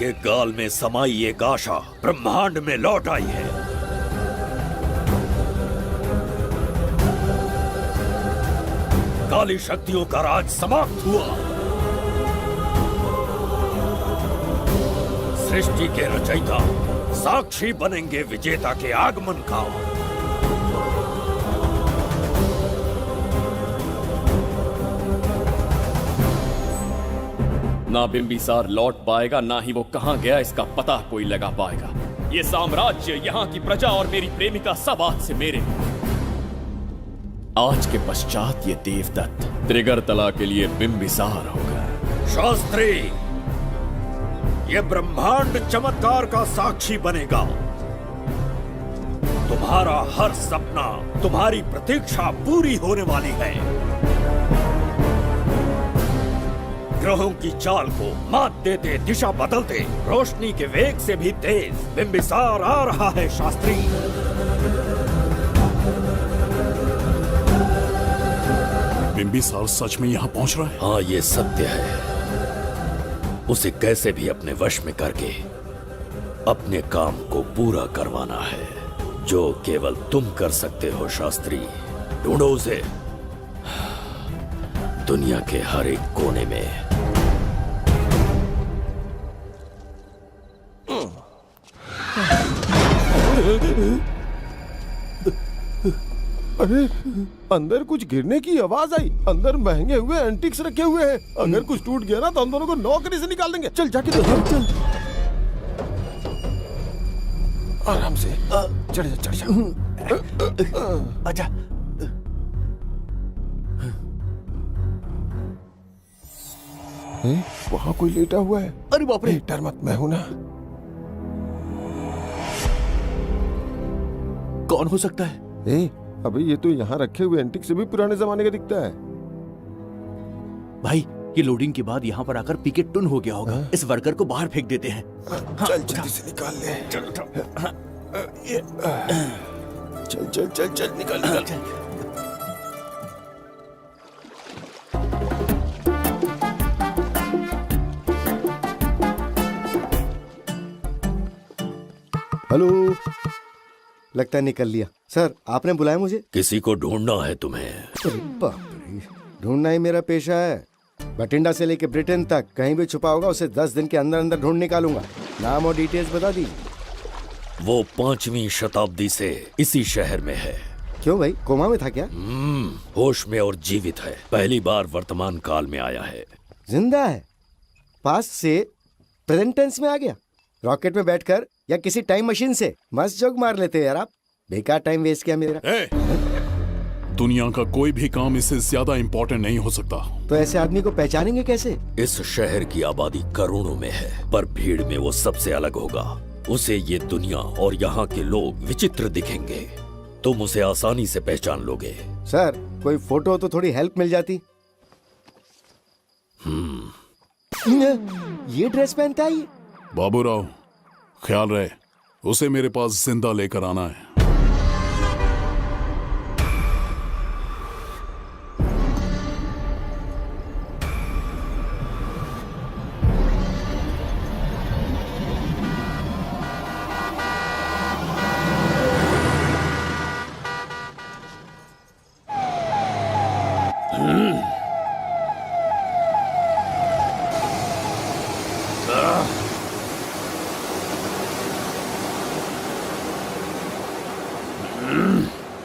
के गाल में समाई एक आशा ब्रह्मांड में लौट आई है। काली शक्तियों का राज समाप्त हुआ। सृष्टि के रचयिता साक्षी बनेंगे विजेता के आगमन का। ना बिंबिसार लौट पाएगा, ना ही वो कहां गया इसका पता कोई लगा पाएगा। ये साम्राज्य, यहाँ की प्रजा और मेरी प्रेमिका सब आज से मेरे। आज के पश्चात ये देवदत्त त्रिगर्तला के लिए बिंबिसार होगा। शास्त्री, ये ब्रह्मांड चमत्कार का साक्षी बनेगा। तुम्हारा हर सपना, तुम्हारी प्रतीक्षा पूरी होने वाली है। ग्रहों की चाल को मात देते, दिशा बदलते, रोशनी के वेग से भी तेज बिंबिसार आ रहा है। शास्त्री, बिंबिसार सच में यहाँ पहुँच रहा है? हाँ, ये सत्य है। उसे कैसे भी अपने वश में करके अपने काम को पूरा करवाना है, जो केवल तुम कर सकते हो। शास्त्री, ढूंढो उसे दुनिया के हर एक कोने में। अरे, अंदर कुछ गिरने की आवाज आई। अंदर महंगे हुए एंटिक्स रखे हुए हैं। अगर कुछ टूट गया ना तो हम दोनों को नौकरी से निकाल देंगे। चल जाके देख। चल आराम से चढ़ जा, चढ़ जा। आजा। वहाँ कोई लेटा हुआ है। अरे बाप रे, डर मत, मैं हूं ना। कौन हो सकता है? अबे ये तो यहाँ रखे हुए एंटिक से भी पुराने जमाने का दिखता है। भाई, ये लोडिंग के बाद यहाँ पर आकर पीके टुन हो गया होगा। इस वर्कर को बाहर फेंक देते हैं। चल जल्दी से निकाल ले। चल चल चल चल निकाल निकाल। हेलो, लगता है निकल लिया। सर, आपने बुलाया मुझे? किसी को ढूंढना है तुम्हें। अरे बाप रे, ढूंढना ही मेरा पेशा है। बठिंडा से लेके ब्रिटेन तक कहीं भी छुपा होगा उसे 10 दिन के अंदर अंदर ढूंढ निकालूंगा। नाम और डिटेल्स बता दी। वो 5वीं शताब्दी से इसी शहर में है। क्यों भाई, कोमा में था क्या? होश में और जीवित है। पहली बार वर्तमान काल में आया है। जिंदा है? पास्ट से प्रेजेंट टेंस में आ गया? रॉकेट में बैठकर या किसी टाइम मशीन से? मस्त जोक मार लेते यार आप। बेकार टाइम वेस्ट किया मेरा। दुनिया का कोई भी काम इससे ज्यादा इम्पोर्टेंट नहीं हो सकता। तो ऐसे आदमी को पहचानेंगे कैसे? इस शहर की आबादी करोड़ों में है, पर भीड़ में वो सबसे अलग होगा। उसे ये दुनिया और यहाँ के लोग विचित्र दिखेंगे। तुम उसे आसानी से पहचान लोगे। सर, कोई फोटो तो थोड़ी हेल्प मिल जाती। ये ड्रेस पहनता है ये? बाबूराव, ख्याल रहे, उसे मेरे पास जिंदा लेकर आना है।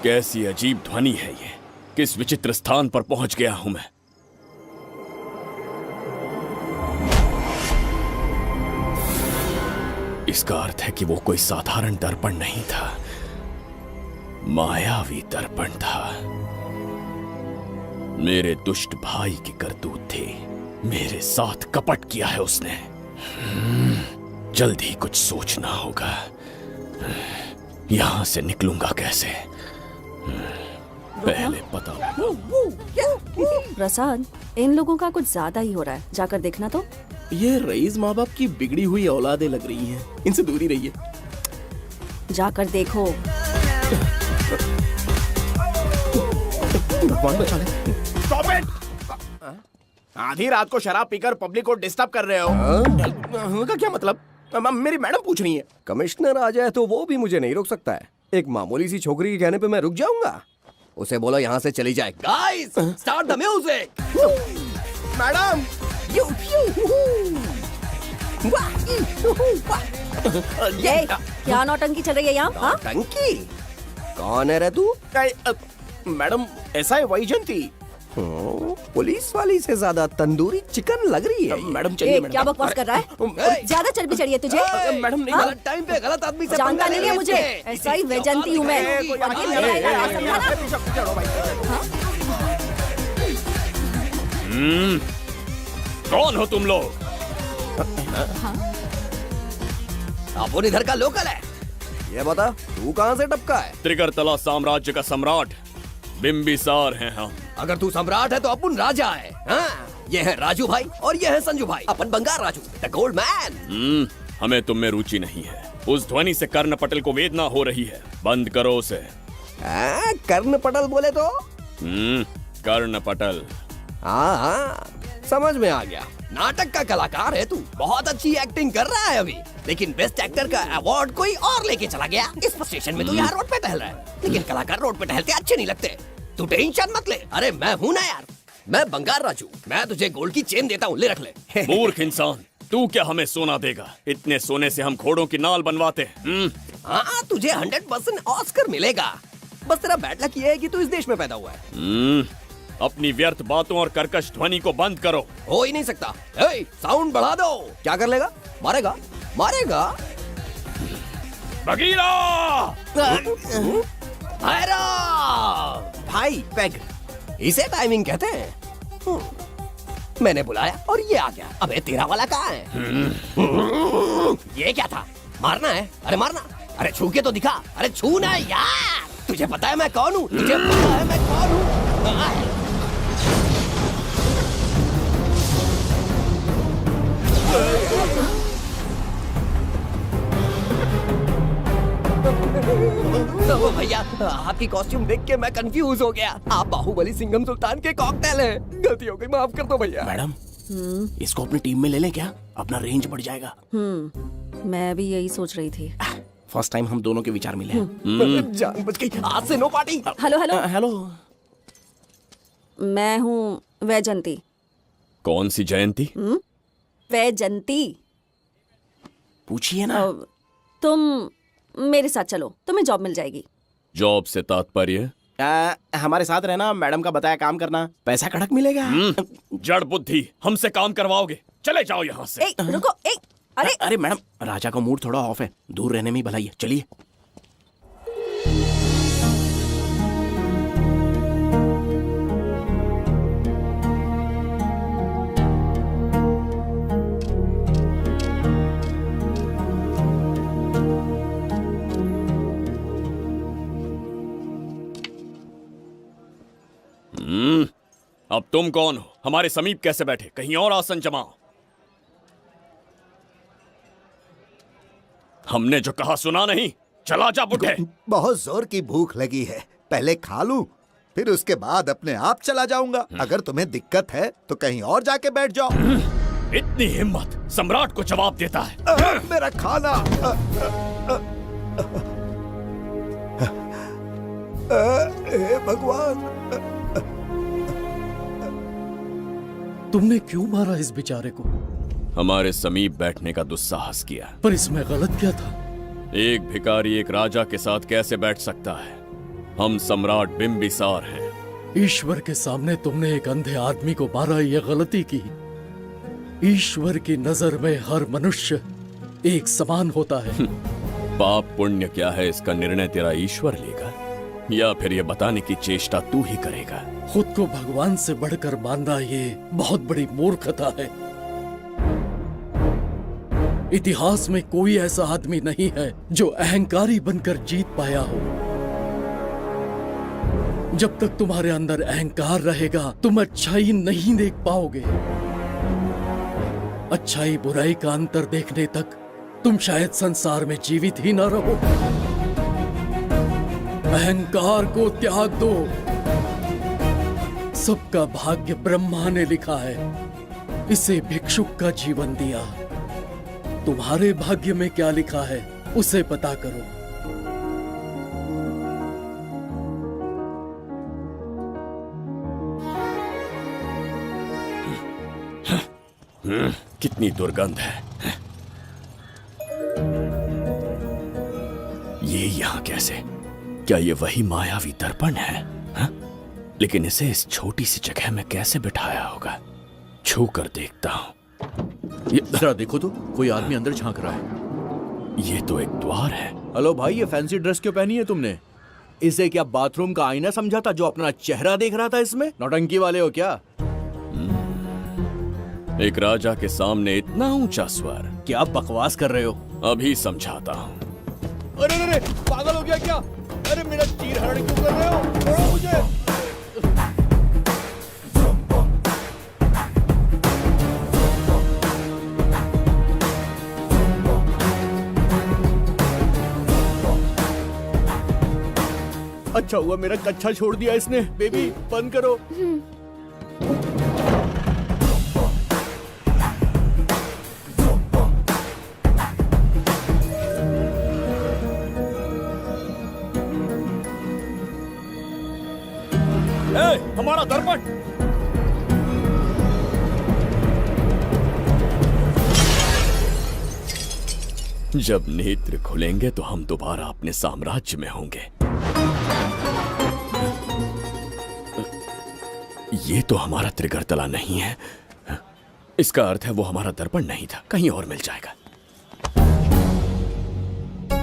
कैसी अजीब ध्वनि है ये। किस विचित्र स्थान पर पहुंच गया हूं मैं। इसका अर्थ है कि वो कोई साधारण दर्पण नहीं था, मायावी दर्पण था। मेरे दुष्ट भाई की करतूत थी। मेरे साथ कपट किया है उसने। जल्द ही कुछ सोचना होगा। यहां से निकलूंगा कैसे, पहले पता लगा। प्रसाद, इन लोगों का कुछ ज्यादा ही हो रहा है। जाकर देखना तो। ये रईस माँ बाप की बिगड़ी हुई औलादें लग रही हैं। इनसे दूरी रहिए। जाकर देखो। भगवान बचा ले। Stop it! आधी रात को शराब पीकर पब्लिक को डिस्टर्ब कर रहे हो। का क्या मतलब? मेरी मैडम पूछ रही है। कमिश्नर आ जाए तो वो भी मुझे नहीं रोक सकता है। एक मामूली सी छोकरी के कहने पे मैं रुक जाऊंगा? उसे बोलो यहाँ से चली जाए। Guys, start the music. Madam, क्या नौटंकी चल रही है यहाँ? नौटंकी? कौन है रे तू? मैडम, ऐसा है वैजंती। पुलिस वाली से ज्यादा तंदूरी चिकन लग रही है। मैडम चलिए। क्या बकवास कर रहा है? ज्यादा चर्बी चढ़ी है तुझे? मैडम नहीं, गलत टाइम पे गलत आदमी से जानता नहीं है मुझे। ऐसा ही वैजंती हूँ मैं। कौन हो तुम लोग? अपन इधर का लोकल है। ये बता, तू कहाँ से टपका है? त्रिगर्तला साम्राज्य का सम्राट बिम्बिसार हैं हम। अगर तू सम्राट है तो अपन राजा है। हाँ? ये है राजू भाई और ये है संजू भाई, अपन बंगार राजू, द गोल्ड मैन। हमें तुम में रुचि नहीं है। उस ध्वनि से कर्ण पटल को वेदना हो रही है, बंद करो उसे। कर्ण पटल बोले तो? कर्ण पटल। हाँ हाँ, समझ में आ गया। नाटक का कलाकार है तू, बहुत अच्छी एक्टिंग कर रहा है अभी, लेकिन बेस्ट एक्टर का अवार्ड कोई और लेके चला गया। इस स्टेशन में तू यहाँ रोड पे टहल रहा है, लेकिन कलाकार रोड पे टहलते अच्छे नहीं लगते। तू टेंशन मत ले। अरे मैं हूँ ना यार, मैं बंगार राजू। मैं तुझे गोल्ड की चेन देता हूँ, ले रख ले। मूर्ख इंसान, तू क्या हमें सोना देगा? इतने सोने से हम घोड़ों की नाल बनवाते। हाँ, तुझे 100% ऑस्कर मिलेगा। बस तेरा बैड लक ये है कि तू इस देश में पैदा हुआ है। अपनी व्यर्थ बातों और कर्कश ध्वनि को बंद करो। हो ही नहीं सकता। साउंड बढ़ा दो। क्या कर लेगा? मारेगा? मारेगा? बगीरा! भाई पैग, इसे टाइमिंग कहते हैं। मैंने बुलाया और ये आ गया। अबे तेरा वाला कहाँ है? ये क्या था? मारना है? अरे मारना। अरे छू के तो दिखा। अरे छू ना यार। तुझे पता है मैं कौन हूँ? तुझे पता है मैं कौन हूँ? तो भैया, आपकी कॉस्ट्यूम देख के मैं कंफ्यूज हो गया। आप बाहुबली सिंघम सुल्तान के कॉकटेल हैं। गलती हो गई, माफ कर दो भैया। मैडम, इसको अपनी टीम में ले लें क्या? अपना रेंज बढ़ जाएगा। मैं भी यही सोच रही थी। फर्स्ट टाइम हम दोनों के विचार मिले। जान बच गई। आज से no party. Hello hello hello, मैं हूँ वैजंती। कौन सी जयंती? वैजंती। पूछिए ना। तुम मेरे साथ चलो, तुम्हें जॉब मिल जाएगी। जॉब से तात्पर्य? हमारे साथ रहना, मैडम का बताया काम करना, पैसा कड़क मिलेगा। जड़ बुद्धि, हमसे काम करवाओगे? चले जाओ यहाँ से। रुको। अरे मैडम, राजा का मूड थोड़ा ऑफ है, दूर रहने में ही भलाई है। चलिए। अब तुम कौन हो? हमारे समीप कैसे बैठे? कहीं और आसन जमाओ। हमने जो कहा सुना नहीं? चला जा बुढ़े। बहुत जोर की भूख लगी है, पहले खा लूं, फिर उसके बाद अपने आप चला जाऊंगा। अगर तुम्हें दिक्कत है तो कहीं और जाके बैठ जाओ। इतनी हिम्मत, सम्राट को जवाब देता है। मेरा खाना। हे भगवान, तुमने क्यों मारा इस बेचारे को? हमारे समीप बैठने का दुस्साहस किया। पर इसमें गलत क्या था? एक भिखारी एक राजा के साथ कैसे बैठ सकता है? हम सम्राट बिम्बिसार हैं। ईश्वर के सामने तुमने एक अंधे आदमी को मारा, यह गलती की। ईश्वर की नजर में हर मनुष्य एक समान होता है। पाप पुण्य क्या है, इसका निर्णय तेरा ईश्वर लेगा या फिर ये बताने की चेष्टा तू ही करेगा? खुद को भगवान से बढ़कर मानना ये बहुत बड़ी मूर्खता है। इतिहास में कोई ऐसा आदमी नहीं है जो अहंकारी बनकर जीत पाया हो। जब तक तुम्हारे अंदर अहंकार रहेगा, तुम अच्छाई नहीं देख पाओगे। अच्छाई बुराई का अंतर देखने तक तुम शायद संसार में जीवित ही न रहो। अहंकार को त्याग दो। सबका भाग्य ब्रह्मा ने लिखा है, इसे भिक्षुक का जीवन दिया। तुम्हारे भाग्य में क्या लिखा है उसे पता करो। कितनी दुर्गंध है। ये यहाँ कैसे? क्या ये वही मायावी दर्पण है? हा? लेकिन इसे इस छोटी सी जगह में कैसे बिठाया होगा? छू कर देखता हूँ। ये जरा देखो तो, कोई आदमी अंदर झांक रहा है। ये तो एक द्वार है। हेलो भाई, ये फैंसी ड्रेस क्यों पहनी है तुमने? इसे क्या बाथरूम का आईना समझा था जो अपना चेहरा देख रहा था इसमें? नौटंकी वाले हो क्या? एक राजा के सामने इतना ऊंचा स्वर। क्या बकवास कर रहे हो? अभी समझाता हूँ। अरे अरे, पागल हो गया क्या? अरे मेरा चीर हरण क्यों कर रहे हो? छोड़ो मुझे। अच्छा हुआ मेरा कच्छा छोड़ दिया इसने। बेबी बंद करो। हमारा दर्पण। जब नेत्र खुलेंगे तो हम दोबारा अपने साम्राज्य में होंगे। ये तो हमारा त्रिगर्तला नहीं है। इसका अर्थ है वो हमारा दर्पण नहीं था, कहीं और मिल जाएगा।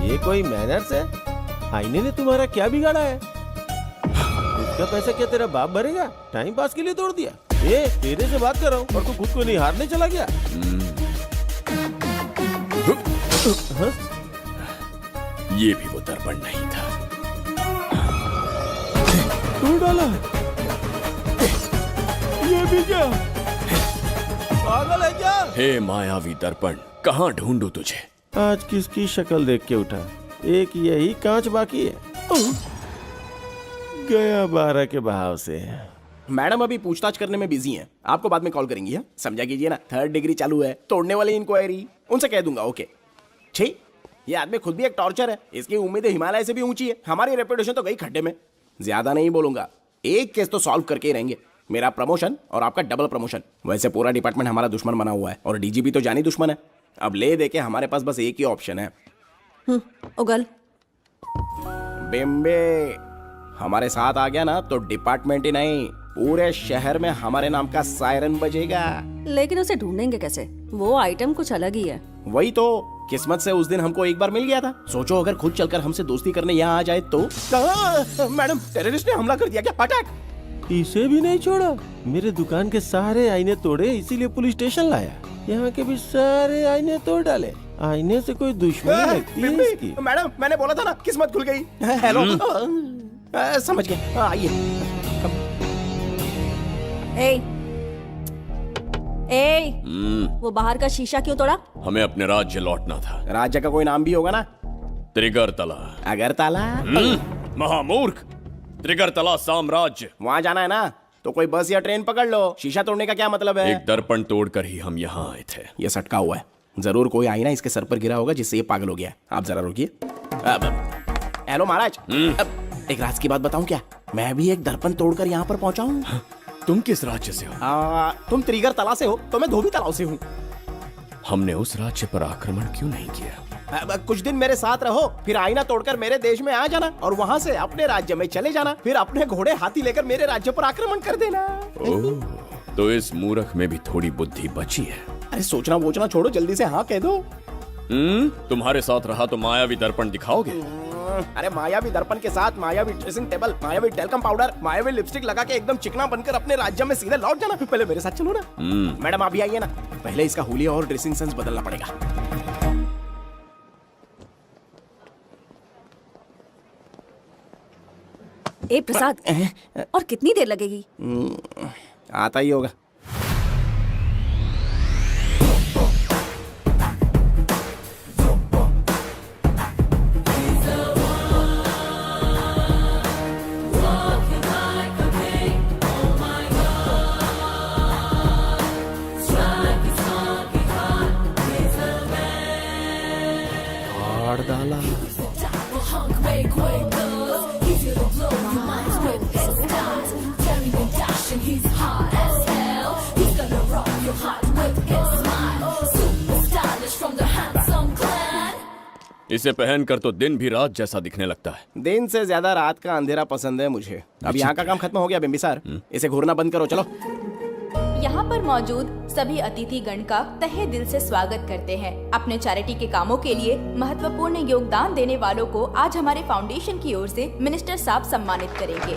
ये कोई मैनर्स है? आईने ने तुम्हारा क्या बिगाड़ा है? इसका पैसा क्या तेरा बाप भरेगा? टाइम पास के लिए तोड़ दिया। ये तेरे से बात कर रहा हूँ और तू खुद को निहारने चला गया। हाँ? ये भी वो दर्पण नहीं था। तू डाला? ये भी क्या? पागल है क्या? हे मायावी दर्पण, कहाँ ढूंढूं तुझे? आज किसकी शक्ल देख के उठा? एक यही कांच बाकी है। गया 12 के बहाव से। मैडम अभी पूछताछ करने में बिजी हैं, आपको बाद में कॉल करेंगी। है समझा कीजिए ना, 3rd डिग्री चालू है। तोड़ने वाली इंक्वायरी उनसे कह दूंगा। ओके ठीक। ये आदमी खुद भी एक टॉर्चर है। इसकी उम्मीदें हिमालय से भी ऊंची है। हमारी रेपुटेशन तो गई खड्डे में। ज्यादा नहीं बोलूंगा, एक केस तो सॉल्व करके ही रहेंगे। मेरा प्रमोशन और आपका डबल प्रमोशन। वैसे पूरा डिपार्टमेंट हमारा दुश्मन बना हुआ है और डीजीपी तो जानी दुश्मन है। अब ले दे के हमारे पास बस एक ही ऑप्शन है। उगल बिम्बे हमारे साथ आ गया ना तो डिपार्टमेंट ही नहीं, पूरे शहर में हमारे नाम का सायरन बजेगा। लेकिन उसे ढूंढेंगे कैसे? वो आइटम कुछ अलग ही है। वही तो, किस्मत से उस दिन हमको एक बार मिल गया था। सोचो अगर खुद चलकर हमसे दोस्ती करने यहाँ आ जाए तो। मैडम टेररिस्ट ने हमला कर दिया क्या? अटैक। इसे भी नहीं छोड़ा। मेरे दुकान के सारे आईने तोड़े, इसीलिए पुलिस स्टेशन लाया। यहाँ के भी सारे आईने तोड़ डाले। आईने से कोई दुश्मनी लगती है इसकी। मैडम मैंने बोला था ना, किस्मत खुल गई। हेलो समझ गए, आइए। वो बाहर का शीशा क्यों तोड़ा? हमें अपने राज्य लौटना था। राज्य का कोई नाम भी होगा ना? त्रिगर्तला। अगरतला? महामूर्ख, त्रिगर्तला साम्राज्य। वहाँ जाना है ना तो कोई बस या ट्रेन पकड़ लो। शीशा तोड़ने का क्या मतलब है? एक दर्पण तोड़कर ही हम यहाँ आए थे। ये सटका हुआ है, जरूर कोई आईना इसके सर पर गिरा होगा जिससे ये पागल हो गया। आप जरा रुकिए। हेलो महाराज, एक राज की बात बताऊं क्या? मैं भी एक दर्पण तोड़कर यहाँ पर पहुंचा हूँ। तुम किस राज्य से हो? तुम त्रिगर्तला से हो तो मैं धोबी तालाब से हूँ। हमने उस राज्य पर आक्रमण क्यों नहीं किया? कुछ दिन मेरे साथ रहो, फिर आईना तोड़कर मेरे देश में आ जाना और वहाँ से अपने राज्य में चले जाना। फिर अपने घोड़े हाथी लेकर मेरे राज्य पर आक्रमण कर देना। ओह, तो इस मूर्ख में भी थोड़ी बुद्धि बची है। अरे सोचना वोचना छोड़ो, जल्दी से हाँ कह दो। तुम्हारे साथ रहा तो मायावी दर्पण दिखाओगे? अरे मायावी दर्पण के साथ मायावी ड्रेसिंग टेबल, मायावी टेलकम पाउडर, मायावी लिपस्टिक लगा के एकदम चिकना बनकर अपने राज्य में सीधे लौट जाना। पहले मेरे साथ चलो ना। मैडम आप भी आइए ना, पहले इसका हुलिया और ड्रेसिंग सेंस बदलना पड़ेगा। प्रसाद, और कितनी देर लगेगी? आता ही होगा। वाला। इसे पहनकर तो दिन भी रात जैसा दिखने लगता है। दिन से ज्यादा रात का अंधेरा पसंद है मुझे। अब यहाँ का काम खत्म हो गया बिम्बिसार, इसे घूरना बंद करो, चलो। यहाँ पर मौजूद सभी अतिथि गण का तहे दिल से स्वागत करते हैं। अपने चैरिटी के कामों के लिए महत्वपूर्ण योगदान देने वालों को आज हमारे फाउंडेशन की ओर से मिनिस्टर साहब सम्मानित करेंगे।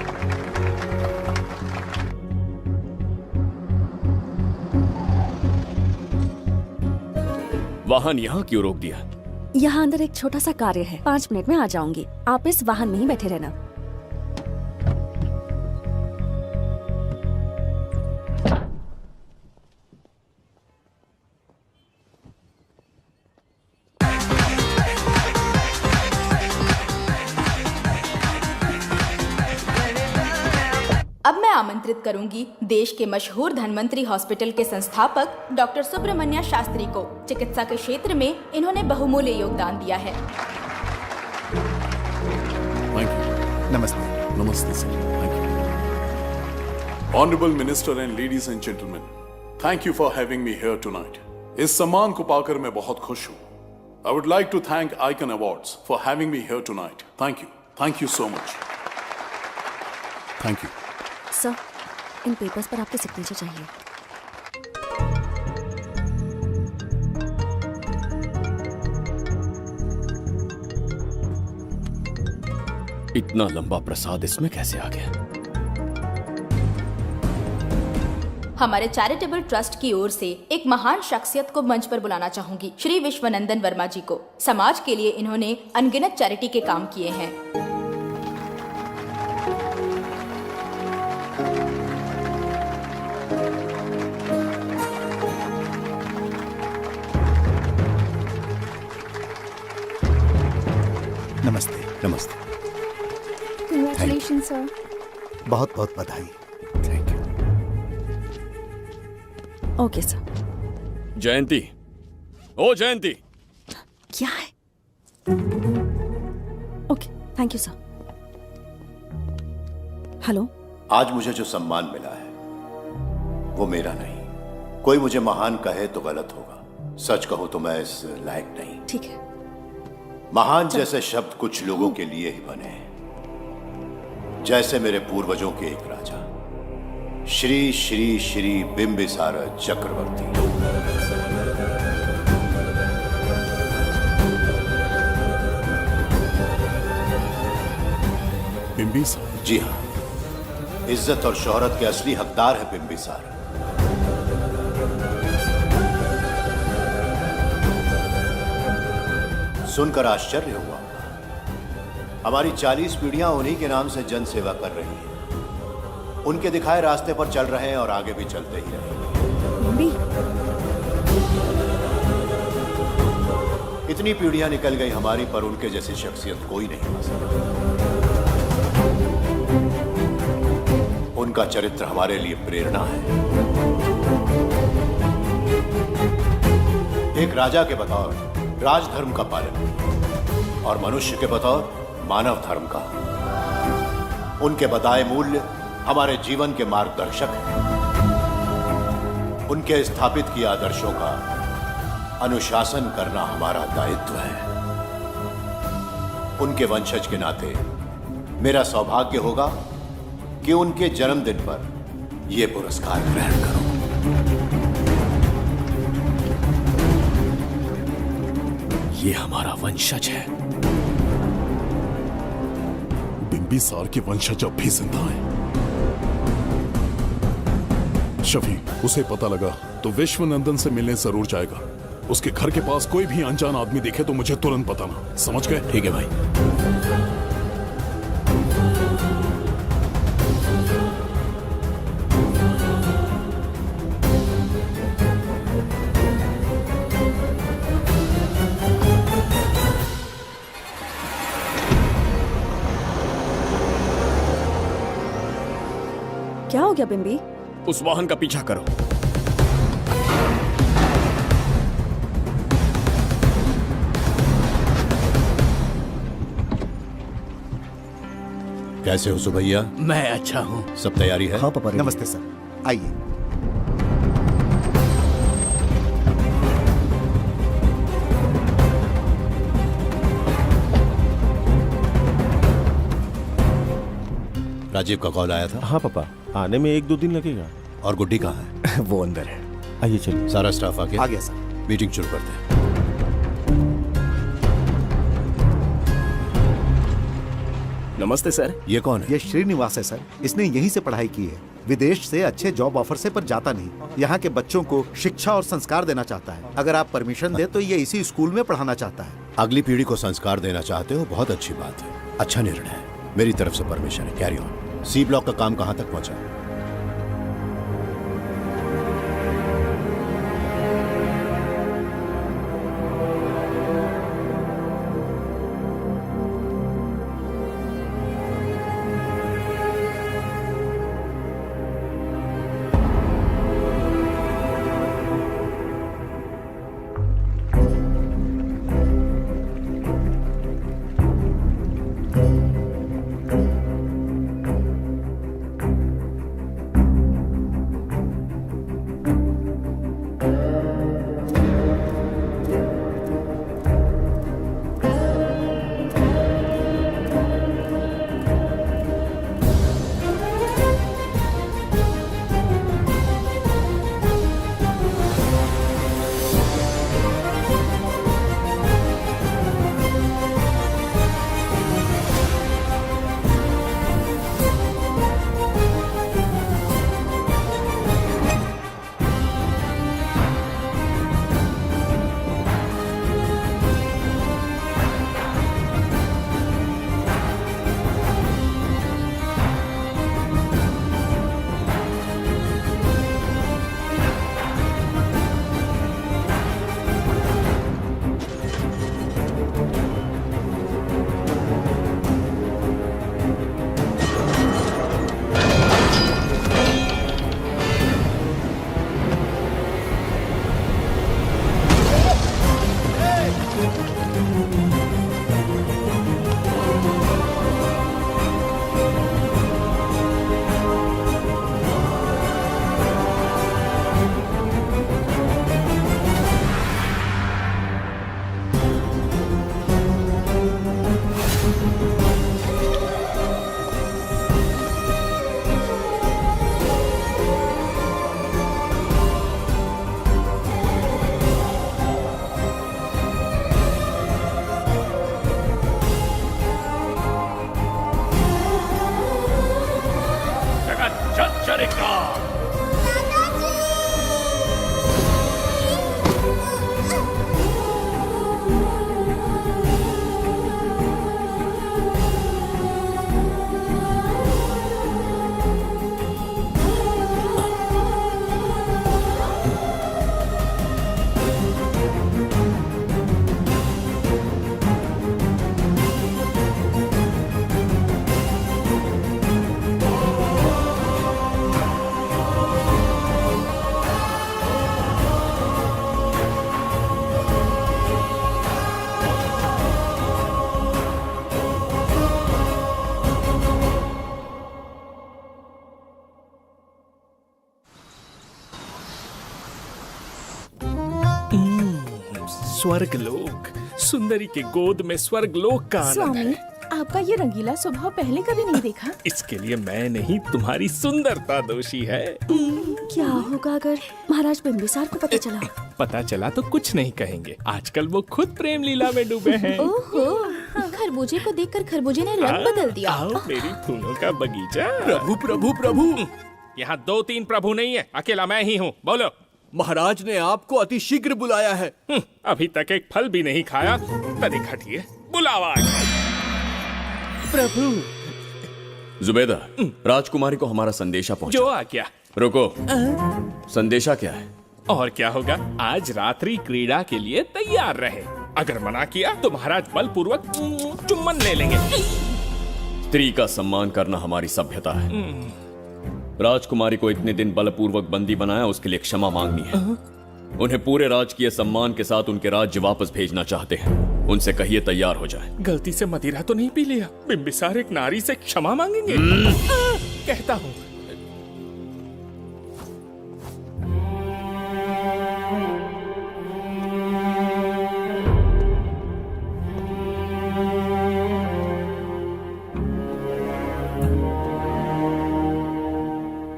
वाहन यहाँ क्यों रोक दिया? यहाँ अंदर एक छोटा सा कार्य है, 5 मिनट में आ जाऊंगी। आप इस वाहन में ही बैठे रहना। अब मैं आमंत्रित करूंगी देश के मशहूर धन्वंतरी हॉस्पिटल के संस्थापक डॉक्टर सुब्रमण्य शास्त्री को। चिकित्सा के क्षेत्र में इन्होंने बहुमूल्य योगदान दिया है। नमस्ते। नमस्ते sir. Thank you. Honourable minister and ladies and gentleman, thank you for having me here tonight. इस सम्मान को पाकर मैं बहुत खुश हूँ। I would like to thank Icon Awards for having me here tonight. Thank you so much. Thank you. Sir, इन पेपर्स पर आपके सिग्नेचर चाहिए। इतना लंबा प्रसाद इसमें कैसे आ गया? हमारे चैरिटेबल ट्रस्ट की ओर से एक महान शख्सियत को मंच पर बुलाना चाहूंगी, श्री विश्वनंदन वर्मा जी को। समाज के लिए इन्होंने अनगिनत चैरिटी के काम किए हैं। नमस्ते। नमस्ते। Congratulations, sir. बहुत बहुत बधाई। Thank you. Okay sir. Jayanti, ओ जयंती। क्या है? Okay, thank you sir. Hello. आज मुझे जो सम्मान मिला है वो मेरा नहीं। कोई मुझे महान कहे तो गलत होगा, सच कहूं तो मैं इस लायक नहीं। ठीक है। महान जैसे शब्द कुछ लोगों के लिए ही बने हैं, जैसे मेरे पूर्वजों के एक राजा श्री श्री श्री बिंबिसार चक्रवर्ती। बिंबिसार? जी हाँ, इज्जत और शोहरत के असली हकदार है बिंबिसार। सुनकर आश्चर्य हुआ। हमारी 40 पीढ़ियां उन्हीं के नाम से जन सेवा कर रही हैं। उनके दिखाए रास्ते पर चल रहे हैं और आगे भी चलते ही रहेंगे। इतनी पीढ़ियां निकल गई हमारी, पर उनके जैसी शख्सियत कोई नहीं आ सका। उनका चरित्र हमारे लिए प्रेरणा है। एक राजा के बतौर राजधर्म का पालन और मनुष्य के बतौर मानव धर्म का। उनके बताए मूल्य हमारे जीवन के मार्गदर्शक हैं। उनके स्थापित किए आदर्शों का अनुशासन करना हमारा दायित्व है। उनके वंशज के नाते मेरा सौभाग्य होगा कि उनके जन्मदिन पर यह पुरस्कार ग्रहण करूं। ये हमारा वंशज है। बिंबिसार के वंशज अब भी जिंदा हैं। शफी, उसे पता लगा तो विश्वनंदन से मिलने जरूर जाएगा। उसके घर के पास कोई भी अनजान आदमी दिखे तो मुझे तुरंत बताना। समझ गए? ठीक है भाई। क्या हो गया बिम्बी? उस वाहन का पीछा करो। कैसे हो सुभैया? मैं अच्छा हूँ। सब तैयारी है? हाँ पापा। नमस्ते सर, आइए। राजीव का कॉल आया था? हाँ पापा, आने में 1-2 दिन लगेगा। और गुड्डी कहाँ है? वो अंदर है। आइए चलिए। सारा स्टाफ आ गया? आ गया सर। मीटिंग शुरू करते हैं। नमस्ते सर। ये कौन है? ये श्रीनिवास है सर। इसने यहीं से पढ़ाई की है। विदेश से अच्छे जॉब ऑफर से पर जाता नहीं। यहाँ के बच्चों को शिक्षा और संस्कार देना चाहता है। अगर आप परमिशन दे तो ये इसी स्कूल में पढ़ाना चाहता है। अगली पीढ़ी को संस्कार देना चाहते हो, बहुत अच्छी बात है, अच्छा निर्णय है। मेरी तरफ से परमिशन है, कैरी ऑन। सी ब्लॉक का काम कहाँ तक पहुँचा? स्वर्गलोक, सुंदरी के गोद में स्वर्गलोक का आनंद स्वामी, है। आपका ये रंगीला स्वभाव पहले कभी नहीं देखा। इसके लिए मैं नहीं, तुम्हारी सुंदरता दोषी है। क्या होगा अगर महाराज बिंबिसार को पता चला? पता चला तो कुछ नहीं कहेंगे। आजकल वो खुद प्रेम लीला में डूबे हैं। ओहो, खरबूजे को देखकर खरबूजे ने रंग बदल दिया। आओ मेरी फूलों का बगीचा। प्रभु प्रभु प्रभु, यहाँ 2-3 प्रभु नहीं है, अकेला मैं ही हूँ। बोलो। महाराज ने आपको अति शीघ्र बुलाया है। अभी तक एक फल भी नहीं खाया, तनिक हटिए, बुलावा आ गया। प्रभु। जुबेदा, राजकुमारी को हमारा संदेशा पहुंचा। जो आ गया। रुको, संदेशा क्या है? और क्या होगा, आज रात्रि क्रीड़ा के लिए तैयार रहे। अगर मना किया तो महाराज बलपूर्वक चुम्बन ले लेंगे। स्त्री का सम्मान करना हमारी सभ्यता है। राजकुमारी को इतने दिन बलपूर्वक बंदी बनाया, उसके लिए क्षमा मांगनी है। उन्हें पूरे राजकीय सम्मान के साथ उनके राज्य वापस भेजना चाहते हैं। उनसे कहिए तैयार हो जाए। गलती से मदिरा तो नहीं पी लिया? बिम्बिसार एक नारी से क्षमा मांगेंगे? कहता हूँ।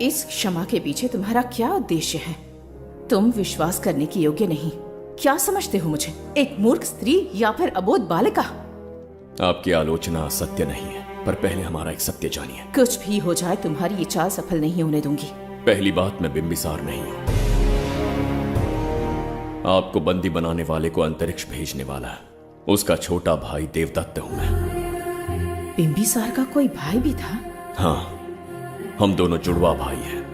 इस क्षमा के पीछे तुम्हारा क्या उद्देश्य है? तुम विश्वास करने की योग्य नहीं। क्या समझते हो मुझे, एक मूर्ख स्त्री या फिर अबोध बालिका? आपकी आलोचना सत्य नहीं है, पर पहले हमारा एक सत्य जानिए। कुछ भी हो जाए तुम्हारी ये चाल सफल नहीं होने दूंगी। पहली बात, मैं बिम्बिसार नहीं हूं। आपको बंदी बनाने वाले को अंतरिक्ष भेजने वाला उसका छोटा भाई देवदत्त हूं मैं। बिम्बिसार का कोई भाई भी था? हाँ, हम दोनों जुड़वा भाई हैं।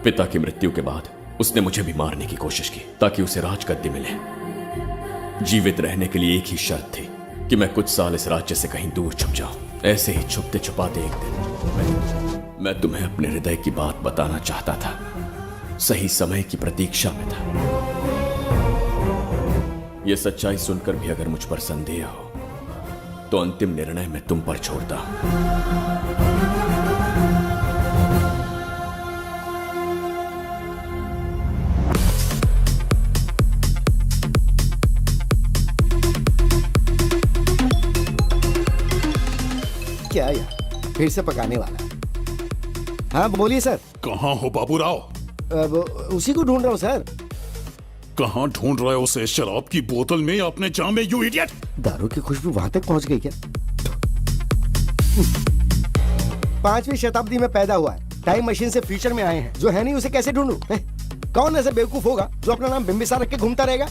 पिता की मृत्यु के बाद उसने मुझे भी मारने की कोशिश की ताकि उसे राजगद्दी मिले। जीवित रहने के लिए एक ही शर्त थी कि मैं कुछ साल इस राज्य से कहीं दूर छुप जाऊं। ऐसे ही छुपते छुपाते एक दिन मैं तुम्हें अपने हृदय की बात बताना चाहता था। सही समय की प्रतीक्षा में था। यह सच्चाई सुनकर भी अगर मुझ पर संदेह हो तो अंतिम निर्णय मैं तुम पर छोड़ता हूं। क्या यार, फिर से पकाने वाला? हाँ बोलिए सर। कहाँ हो बाबूराव? अब उसी को ढूंढ रहा हूँ सर। कहाँ ढूंढ रहे हो उसे? शराब की बोतल में या अपने जाम में, यू इडियट? दारू की खुशबू वहां तक पहुंच गई क्या? 5वीं शताब्दी में पैदा हुआ है, टाइम मशीन से फ्यूचर में आए हैं। जो है नहीं उसे कैसे ढूंढूं? कौन ऐसा बेवकूफ होगा जो अपना नाम बिम्बिसार रख के घूमता रहेगा?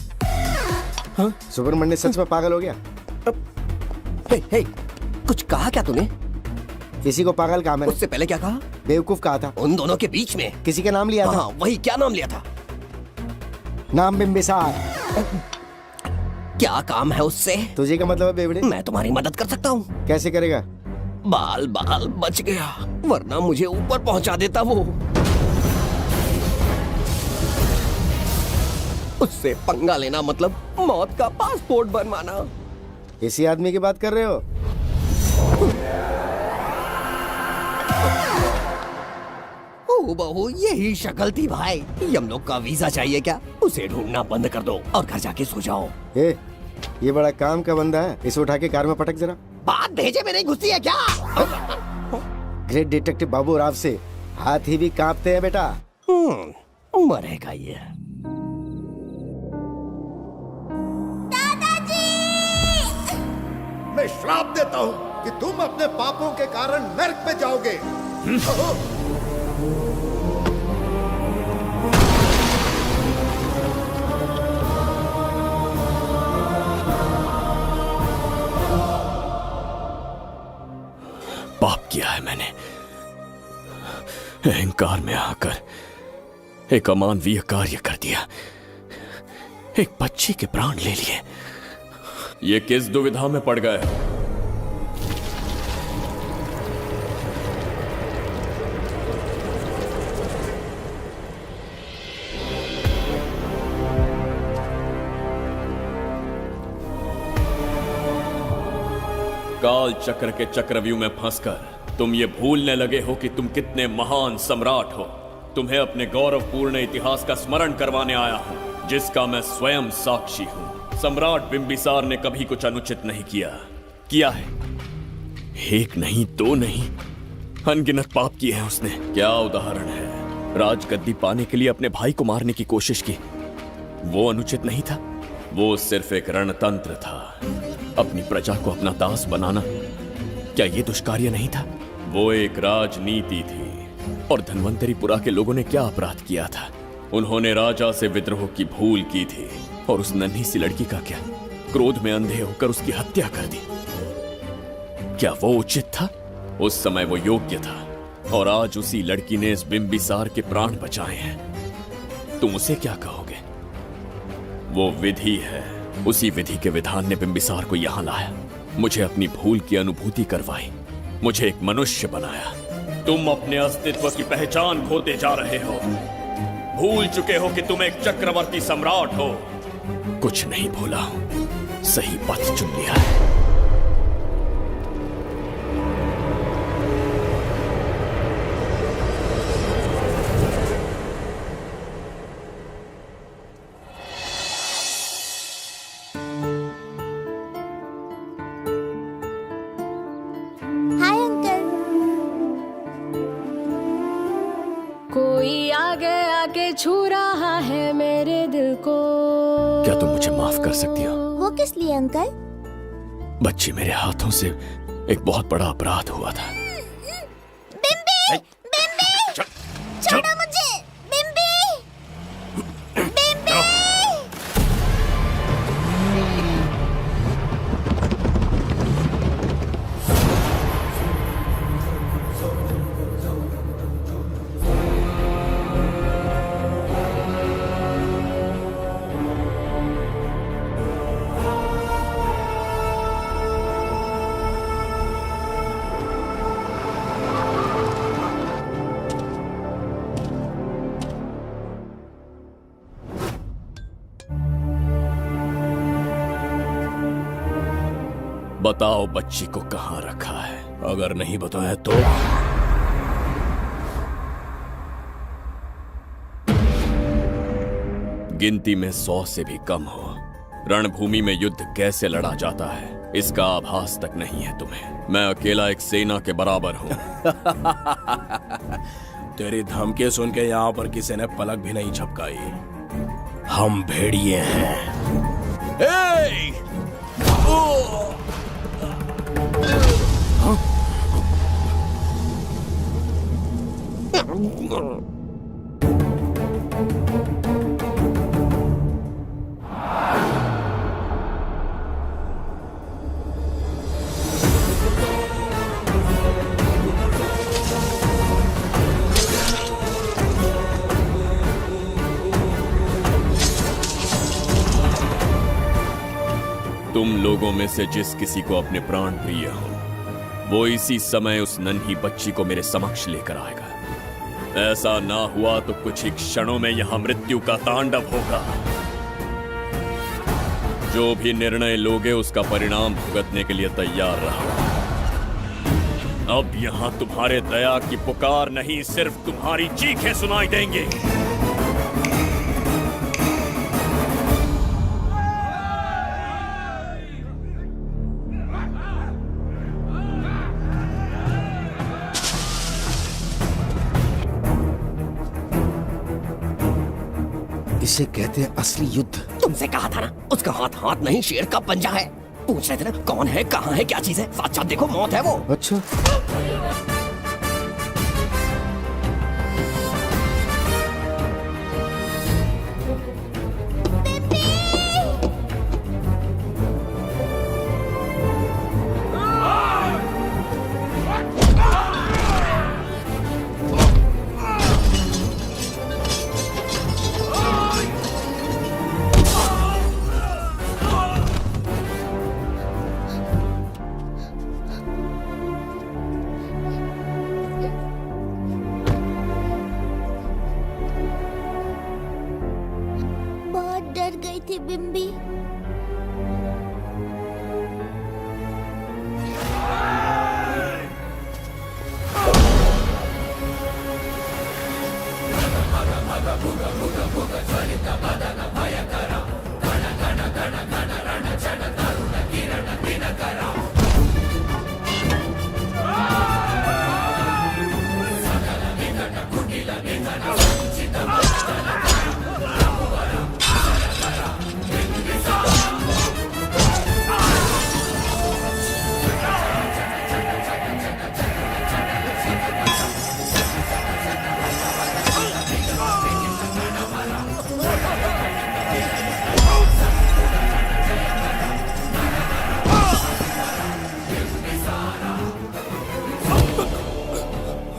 हाँ? सुब्रमण्य सच में पागल हो गया? हे, कुछ कहा क्या तूने? किसी को पागल कहा मैंने। उससे पहले क्या कहा? बेवकूफ कहा था। उन दोनों के बीच में किसी का नाम लिया था। हाँ, वही, क्या नाम लिया था? नाम बिम्बिसार। क्या काम है उससे? तुझे क्या मतलब है बेवड़े? मैं तुम्हारी मदद कर सकता हूँ। कैसे करेगा? बाल बच गया, वरना मुझे ऊपर पहुंचा देता वो। उससे पंगा लेना मतलब मौत का पासपोर्ट बनवाना। इसी आदमी की बात कर रहे हो? ओ बहू, यही शक्ल थी भाई। यमलोक का वीजा चाहिए क्या? उसे ढूंढना बंद कर दो और घर जाके सो जाओ। ये बड़ा काम का बंदा है, इसे उठा के कार में पटक जरा। बात भेजे में नहीं घुसती है क्या? ग्रेट डिटेक्टिव बाबू राव से हाथी भी कांपते हैं बेटा। मरेगा ये। मैं श्राप देता हूँ कि तुम अपने पापों के कारण नर्क में जाओगे। पाप किया है मैंने। अहंकार में आकर एक अमानवीय कार्य कर दिया। एक बच्ची के प्राण ले लिए। ये किस दुविधा में पड़ गए? काल चक्र के चक्रव्यूह में फंसकर तुम ये भूलने लगे हो कि तुम कितने महान सम्राट हो। तुम्हें अपने गौरवपूर्ण इतिहास का स्मरण करवाने आया हूं, जिसका मैं स्वयं साक्षी हूं। सम्राट बिम्बिसार ने कभी कुछ अनुचित नहीं किया है। एक नहीं, दो नहीं, अनगिनत पाप किए हैं उसने। क्या उदाहरण है? राजगद्दी पाने के लिए अपने भाई को मारने की कोशिश की, वो अनुचित नहीं था। वो सिर्फ एक रणतंत्र था। अपनी प्रजा को अपना दास बनाना, क्या ये दुष्कार्य नहीं था? वो एक राजनीति थी। और धन्वंतरीपुरा के लोगों ने क्या अपराध किया था? उन्होंने राजा से विद्रोह की भूल की थी। और उस नन्ही सी लड़की का क्या? क्रोध में अंधे होकर उसकी हत्या कर दी। क्या वो उचित था? उस समय वो योग्य था। और आज उसी लड़की ने इस बिम्बिसार के प्राण बचाए हैं। तुम उसे क्या कहोगे? वो विधि है। उसी विधि के विधान ने बिम्बिसार को यहां लाया, मुझे अपनी भूल की अनुभूति करवाई, मुझे एक मनुष्य बनाया। तुम अपने अस्तित्व की पहचान खोते जा रहे हो। भूल चुके हो कि तुम एक चक्रवर्ती सम्राट हो। कुछ नहीं भूला हूं, सही पथ चुन लिया है। Hi uncle. कोई आगे आके छू रहा है मेरे दिल को। क्या तुम मुझे माफ कर सकती हो? वो किस लिए अंकल? बच्ची, मेरे हाथों से एक बहुत बड़ा अपराध हुआ था। बिम्बी! बिम्बी! छोड़ो मुझे! बिम्बी! बिम्बी! बताओ बच्ची को कहां रखा है? अगर नहीं बताया तो गिनती में 100 से भी कम हो। रणभूमि में युद्ध कैसे लड़ा जाता है इसका आभास तक नहीं है तुम्हें। मैं अकेला एक सेना के बराबर हूं। तेरी धमकी सुन के यहाँ पर किसी ने पलक भी नहीं झपकाई। हम भेड़िए हैं। तुम लोगों में से जिस किसी को अपने प्राण प्रिय हो वो इसी समय उस नन्ही बच्ची को मेरे समक्ष लेकर आएगा। ऐसा ना हुआ तो कुछ ही क्षणों में यहां मृत्यु का तांडव होगा। जो भी निर्णय लोगे उसका परिणाम भुगतने के लिए तैयार रहो। अब यहां तुम्हारे दया की पुकार नहीं, सिर्फ तुम्हारी चीखें सुनाई देंगी। इसे कहते हैं असली युद्ध। तुमसे कहा था ना, उसका हाथ हाथ नहीं शेर का पंजा है। पूछ रहे थे ना कौन है, कहाँ है, क्या चीज है। साथ देखो, मौत है वो। अच्छा, बहुत डर गई थी बिम्बी।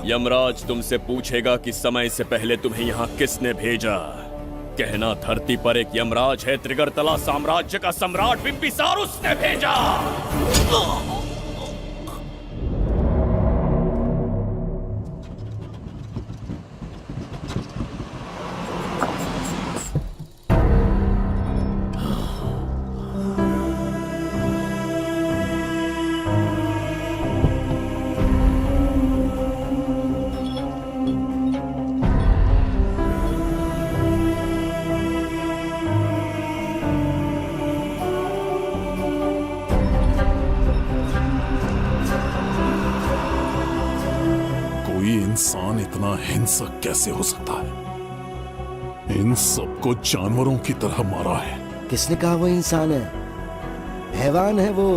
यमराज तुमसे पूछेगा कि समय से पहले तुम्हें यहाँ किसने भेजा। कहना धरती पर एक यमराज है, त्रिगर्तला साम्राज्य का सम्राट बिम्बिसार उसने भेजा। इतना हिंसक कैसे हो सकता है? इन सबको जानवरों की तरह मारा है। किसने कहा वो इंसान है? हैवान है वो।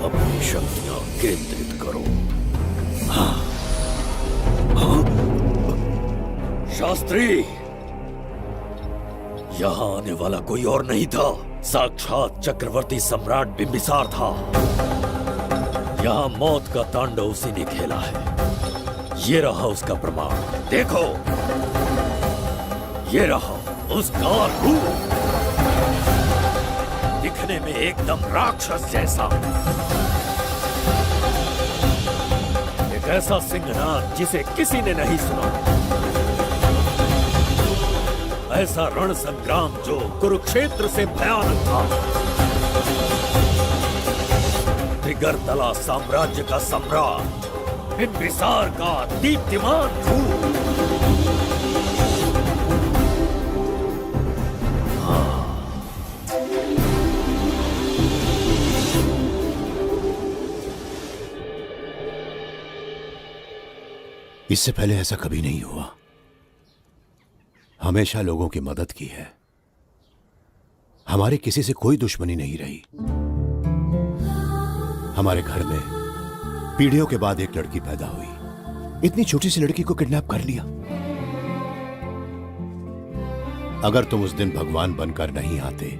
अपनी शक्तियां केंद्रित करो। शास्त्री, यहां आने वाला कोई और नहीं था, साक्षात चक्रवर्ती सम्राट बिंबिसार था। यहां मौत का तांडव उसी ने खेला है। ये रहा उसका प्रमाण, देखो, ये रहा उसका रूप, दिखने में एकदम राक्षस जैसा। एक ऐसा सिंहनाद जिसे किसी ने नहीं सुना, ऐसा रण संग्राम जो कुरुक्षेत्र से भयानक था। त्रिगर्तला साम्राज्य का सम्राट बिंबिसार का दीप्तिमान रूप। इससे पहले ऐसा कभी नहीं हुआ। हमेशा लोगों की मदद की है। हमारे किसी से कोई दुश्मनी नहीं रही। हमारे घर में पीढ़ियों के बाद एक लड़की पैदा हुई। इतनी छोटी सी लड़की को किडनैप कर लिया। अगर तुम उस दिन भगवान बनकर नहीं आते,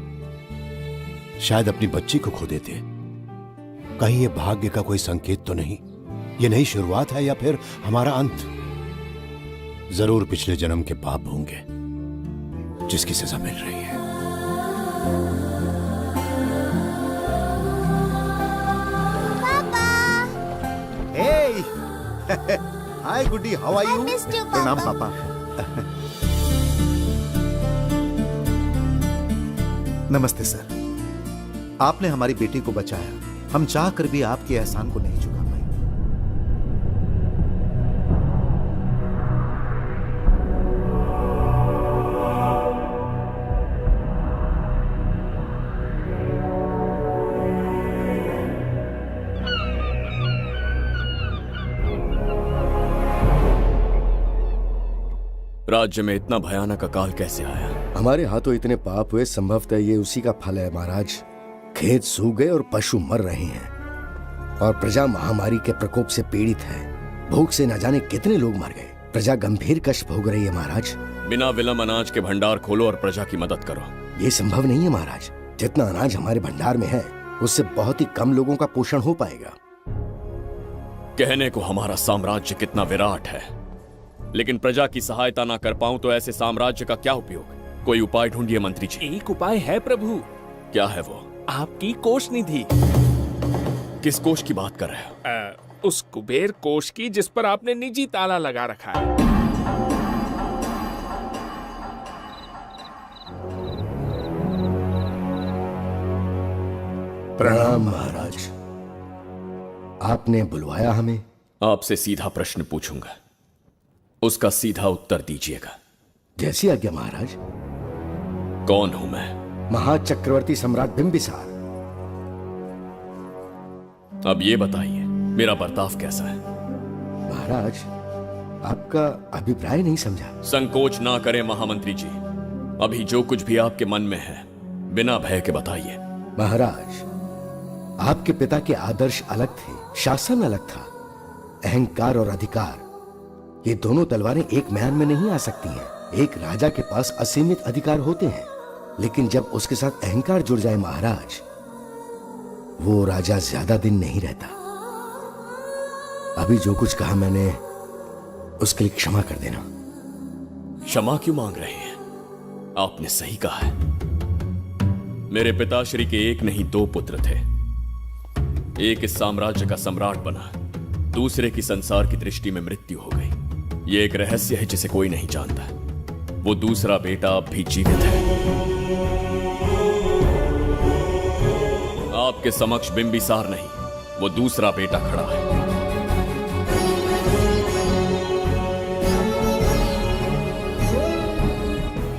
शायद अपनी बच्ची को खो देते। कहीं ये भाग्य का कोई संकेत तो नहीं? ये नई शुरुआत है या फिर हमारा अंत? जरूर पिछले जन्म के पाप होंगे जिसकी सजा मिल रही है। Hey! Hi, Goody. How are you? I missed you, प्रणाम Papa. पापा। नमस्ते सर। आपने हमारी बेटी को बचाया। हम चाह कर भी आपके एहसान को नहीं चुका पाए। राज्य में इतना भयानक अकाल कैसे आया? हमारे हाथों इतने पाप हुए, संभवतः ये उसी का फल है महाराज। खेत सूख गए और पशु मर रहे हैं, और प्रजा महामारी के प्रकोप से पीड़ित है। भूख से न जाने कितने लोग मर गए। प्रजा गंभीर कष्ट भोग रही है महाराज। बिना विलंब अनाज के भंडार खोलो और प्रजा की मदद करो। ये संभव नहीं है महाराज। जितना अनाज हमारे भंडार में है, उससे बहुत ही कम लोगों का पोषण हो पाएगा। कहने को हमारा साम्राज्य कितना विराट है, लेकिन प्रजा की सहायता ना कर पाऊं तो ऐसे साम्राज्य का क्या उपयोग? कोई उपाय ढूंढिए मंत्री जी। एक उपाय है प्रभु। क्या है वो? आपकी कोष निधि। किस कोष की बात कर रहे हो? उस कुबेर कोष की जिस पर आपने निजी ताला लगा रखा है। प्रणाम महाराज। आपने बुलवाया हमें? आपसे सीधा प्रश्न पूछूंगा, उसका सीधा उत्तर दीजिएगा। जैसी आज्ञा महाराज। कौन हूं मैं? महाचक्रवर्ती सम्राट बिंबिसार। अब ये बताइए, मेरा बर्ताव कैसा है? महाराज, आपका अभिप्राय नहीं समझा। संकोच ना करें महामंत्री जी। अभी जो कुछ भी आपके मन में है, बिना भय के बताइए। महाराज, आपके पिता के आदर्श अलग थे, शासन अलग था। अहंकार और अधिकार, ये दोनों तलवारें एक म्यान में नहीं आ सकती हैं। एक राजा के पास असीमित अधिकार होते हैं, लेकिन जब उसके साथ अहंकार जुड़ जाए महाराज, वो राजा ज्यादा दिन नहीं रहता। अभी जो कुछ कहा मैंने, उसके लिए क्षमा कर देना। क्षमा क्यों मांग रहे हैं? आपने सही कहा है। मेरे पिताश्री के एक नहीं दो पुत्र थे। एक इस साम्राज्य का सम्राट बना, दूसरे की संसार की दृष्टि में मृत्यु हो गई। ये एक रहस्य है जिसे कोई नहीं जानता। वो दूसरा बेटा अब भी जीवित है। आपके समक्ष बिंबिसार नहीं, वो दूसरा बेटा खड़ा है।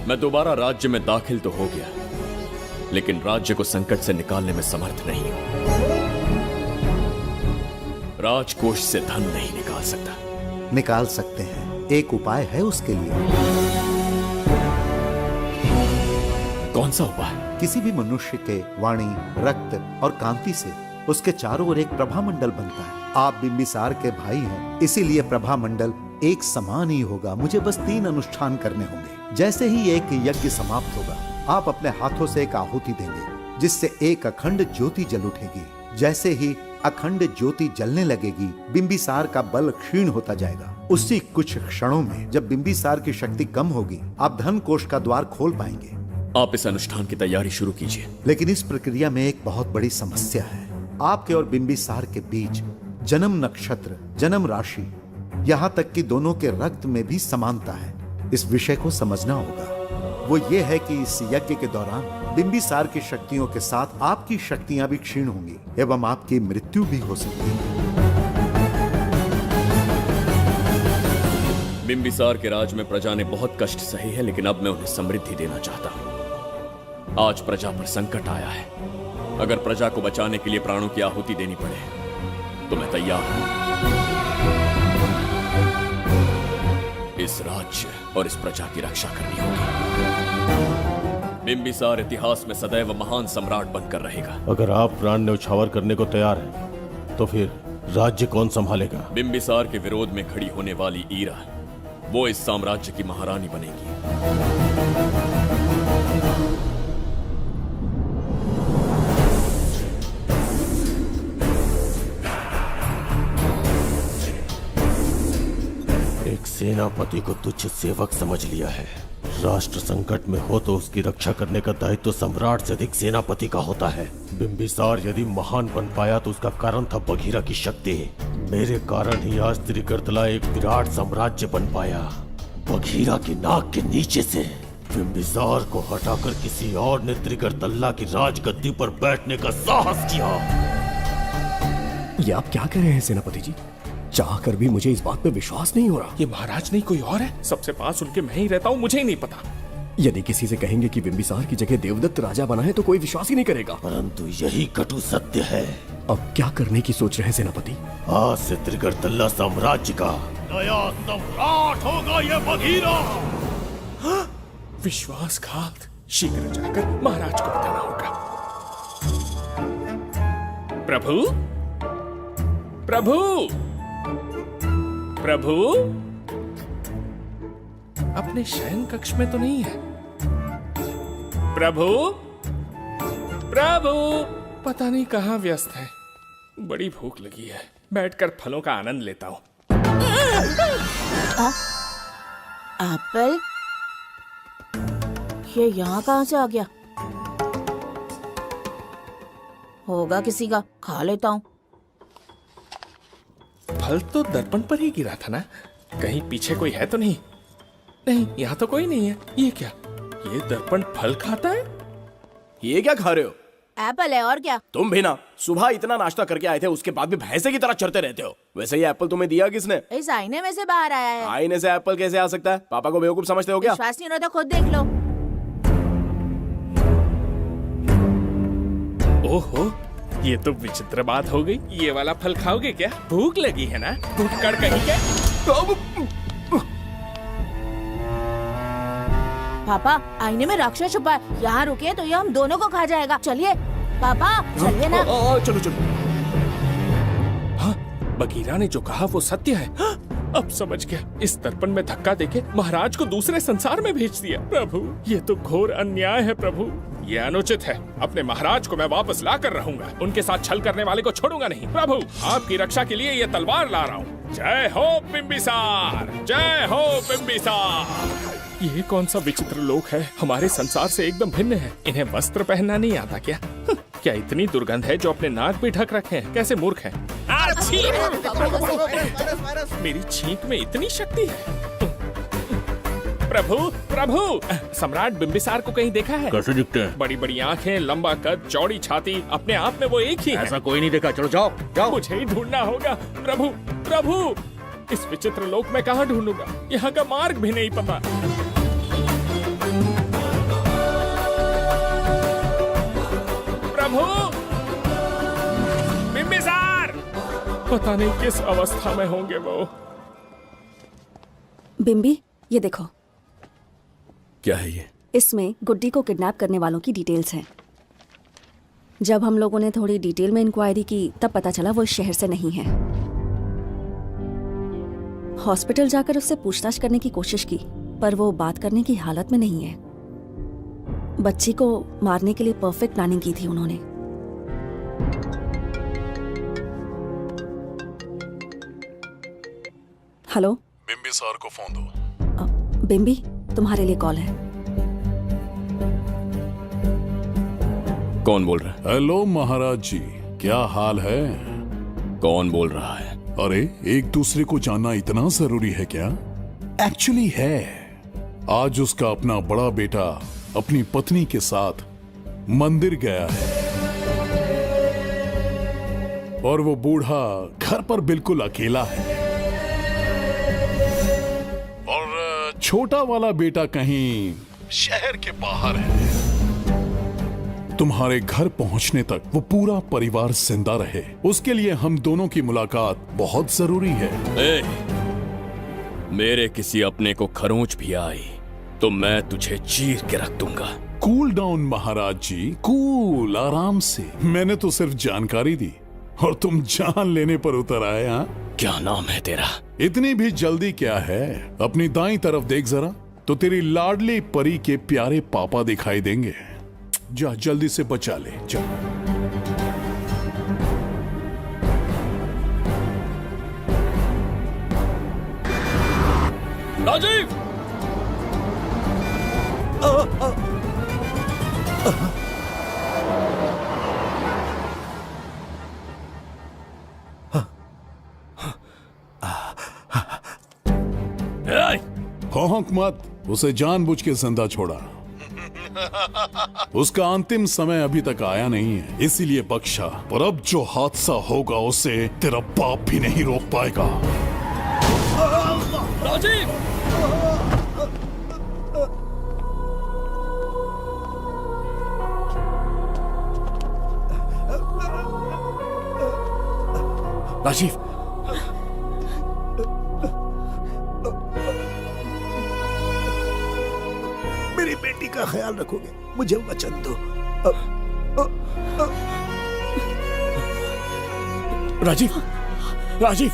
मैं दोबारा राज्य में दाखिल तो हो गया, लेकिन राज्य को संकट से निकालने में समर्थ नहीं हूं। राजकोष से धन नहीं निकाल सकता। निकाल सकते हैं, एक उपाय है उसके लिए। कौन सा उपाय? किसी भी मनुष्य के वाणी, रक्त और कांति से उसके चारों ओर एक प्रभामंडल बनता है। आप बिंबिसार के भाई हैं, इसीलिए प्रभामंडल एक समान ही होगा। मुझे बस 3 अनुष्ठान करने होंगे। जैसे ही एक यज्ञ समाप्त होगा, आप अपने हाथों से एक आहुति देंगे, जिससे एक अखंड ज्योति जल उठेगी। जैसे ही अखंड ज्योति जलने लगेगी, बिंबिसार का बल क्षीण होता जाएगा। उसी कुछ क्षणों में जब बिंबिसार की शक्ति कम होगी, आप धन कोष का द्वार खोल पाएंगे। आप इस अनुष्ठान की तैयारी शुरू कीजिए। लेकिन इस प्रक्रिया में एक बहुत बड़ी समस्या है। आपके और बिंबिसार के बीच जन्म नक्षत्र, जन्म राशि, यहाँ तक कि दोनों के रक्त में भी समानता है। इस विषय को समझना होगा। वो ये है कि इस यज्ञ के दौरान बिंबिसार की शक्तियों के साथ आपकी शक्तियां भी क्षीण होंगी एवं आपकी मृत्यु भी हो सकती है। बिंबिसार के राज में प्रजा ने बहुत कष्ट सहे हैं, लेकिन अब मैं उन्हें समृद्धि देना चाहता हूं। आज प्रजा पर संकट आया है। अगर प्रजा को बचाने के लिए प्राणों की आहुति देनी पड़े तो मैं तैयार हूं। इस राज्य और इस प्रजा की रक्षा करनी होगी। बिंबिसार इतिहास में सदैव महान सम्राट बनकर रहेगा। अगर आप प्राण न्यौछावर करने को तैयार हैं, तो फिर राज्य कौन संभालेगा? बिंबिसार के विरोध में खड़ी होने वाली ईरा, वो इस साम्राज्य की महारानी बनेगी। एक सेनापति को तुच्छ सेवक समझ लिया है। राष्ट्र संकट में हो तो उसकी रक्षा करने का दायित्व सम्राट से अधिक सेनापति का होता है। बिंबिसार यदि महान बन पाया तो उसका कारण था बघीरा की शक्ति। मेरे कारण ही आज त्रिगर्तला एक विराट साम्राज्य बन पाया। बघीरा की नाक के नीचे से बिंबिसार को हटाकर किसी और ने त्रिगर्तला की राजगद्दी पर बैठने का साहस किया। ये आप क्या कह रहे हैं सेनापति जी? चाह कर भी मुझे इस बात पे विश्वास नहीं हो रहा। ये महाराज नहीं कोई और है। सबसे पास उनके मैं ही रहता हूँ, मुझे ही नहीं पता। यदि किसी से कहेंगे कि बिंबिसार की जगह देवदत्त राजा बना है तो कोई विश्वास ही नहीं करेगा। परंतु यही कटु सत्य है। अब क्या करने की सोच रहे हैं सेनापति? आज से त्रिगर्तला साम्राज्य का नया सम्राट होगा ये बघीरा। विश्वासघात। शीघ्र जाकर महाराज को बताना होगा। प्रभु, प्रभु, प्रभु, अपने शयन कक्ष में तो नहीं है। प्रभु, प्रभु, पता नहीं कहाँ व्यस्त है। बड़ी भूख लगी है, बैठकर फलों का आनंद लेता हूँ। एप्पल? ये यहाँ कहाँ से आ गया? होगा किसी का, खा लेता हूँ। फल तो दर्पण पर ही गिरा था ना? कहीं पीछे कोई है तो नहीं? नहीं, यहाँ तो कोई नहीं है। ये क्या? ये दर्पण फल खाता है? ये क्या खा रहे हो? एप्पल है और क्या? तुम भी ना सुबह इतना नाश्ता करके आए थे, उसके बाद भी भैंसे की तरह चढ़ते रहते हो। वैसे ये एप्पल तुम्हें दिया किसने? इस आईने में से बाहर आया है। आईने से एप्पल कैसे आ सकता है? पापा को बेवकूफ समझते हो क्या? विश्वास नहीं हो रहा तो खुद देख लो। ओहो, ये तो विचित्र बात हो गई। ये वाला फल खाओगे क्या? भूख लगी है ना? भूखड़ कहीं क्या? पापा, आईने में राक्षस छुपा है। यहाँ रुके तो ये हम दोनों को खा जाएगा। चलिए पापा, चलिए ना। चलो चलो। हाँ, बघीरा ने जो कहा वो सत्य है। हाँ, अब समझ गया। इस दर्पण में धक्का देके महाराज को दूसरे संसार में भेज दिया। प्रभु, ये तो घोर अन्याय है प्रभु। ये अनुचित है। अपने महाराज को मैं वापस ला कर रहूंगा। उनके साथ छल करने वाले को छोड़ूंगा नहीं। प्रभु, आपकी रक्षा के लिए ये तलवार ला रहा हूँ। जय हो बिंबिसार, जय हो बिंबिसार। ये कौन सा विचित्र लोक है, हमारे संसार से एकदम भिन्न है। इन्हें वस्त्र पहनना नहीं आता क्या? क्या इतनी दुर्गंध है जो अपने नाक भी ढक रखे हैं? कैसे मूर्ख हैं? मेरी छींक में इतनी शक्ति है। प्रभु प्रभु, सम्राट बिंबिसार को कहीं देखा है? कैसे दिखते हैं? बड़ी बड़ी आंखें, लंबा कद, चौड़ी छाती, अपने आप में वो एक ही है। ऐसा कोई नहीं देखा। चलो जाओ जाओ। मुझे ही ढूंढना होगा। प्रभु प्रभु, इस विचित्र लोक में कहाँ ढूंढूंगा? यहाँ का मार्ग भी नहीं पता। प्रभु बिंबिसार, पता नहीं किस अवस्था में होंगे वो। बिम्बी, ये देखो। क्या है ये? इसमें गुड्डी को किडनैप करने वालों की डिटेल्स हैं। जब हम लोगों ने थोड़ी डिटेल में इंक्वायरी की तब पता चला वो इस शहर से नहीं है। हॉस्पिटल जाकर उससे पूछताछ करने की कोशिश की पर वो बात करने की हालत में नहीं है। बच्ची को मारने के लिए परफेक्ट प्लानिंग की थी उन्होंने। हेलो, बिंबिसार को फोन दो। बिम्बी, तुम्हारे लिए कॉल है। कौन बोल रहा है? हेलो महाराज जी, क्या हाल है? कौन बोल रहा है? अरे, एक दूसरे को जानना इतना जरूरी है क्या? एक्चुअली है। आज उसका अपना बड़ा बेटा अपनी पत्नी के साथ मंदिर गया है और वो बूढ़ा घर पर बिल्कुल अकेला है और छोटा वाला बेटा कहीं शहर के बाहर है। तुम्हारे घर पहुंचने तक वो पूरा परिवार जिंदा रहे, उसके लिए हम दोनों की मुलाकात बहुत जरूरी है। मेरे किसी अपने को खरोंच भी आई तो मैं तुझे चीर के रख दूंगा। कूल डाउन महाराज जी, कूल, आराम से। मैंने तो सिर्फ जानकारी दी और तुम जान लेने पर उतर आए। हाँ, क्या नाम है तेरा? इतनी भी जल्दी क्या है? अपनी दाईं तरफ देख जरा, तो तेरी लाडली परी के प्यारे पापा दिखाई देंगे। जा, जल्दी से बचा ले, जा। राजीव! भौंक मत, उसे जानबूझ के जिंदा छोड़ा। उसका अंतिम समय अभी तक आया नहीं है, इसीलिए बख्शा। पर अब जो हादसा होगा उसे तेरा बाप भी नहीं रोक पाएगा। राजीव! राजीव! मेरी बेटी का ख्याल रखोगे? मुझे वचन दो। राजीव! राजीव!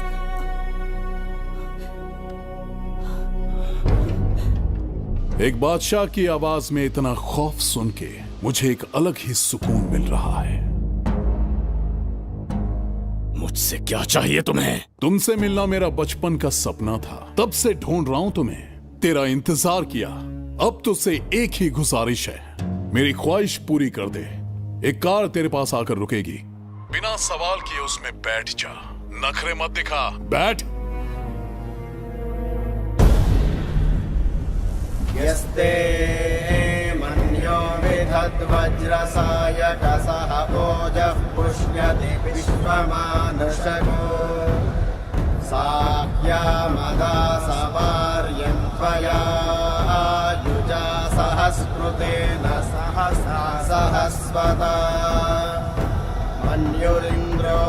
एक बादशाह की आवाज में इतना खौफ सुन के मुझे एक अलग ही सुकून मिल रहा है। मुझसे क्या चाहिए तुम्हें? तुमसे मिलना मेरा बचपन का सपना था, तब से ढूंढ रहा हूं तुम्हें, तेरा इंतजार किया। अब तुझसे एक ही गुजारिश है, मेरी ख्वाहिश पूरी कर दे। एक कार तेरे पास आकर रुकेगी, बिना सवाल किए उसमें बैठ जा, नखरे मत दिखा, बैठ। यस्ते मन्यो विधद्वज्रसायकसः ओजः पुष्यति विश्वमानशको साह्यामदा सवार्यं त्वया युजा सहस्कृतेन सहसा सहस्वता मन्युरिन्द्रो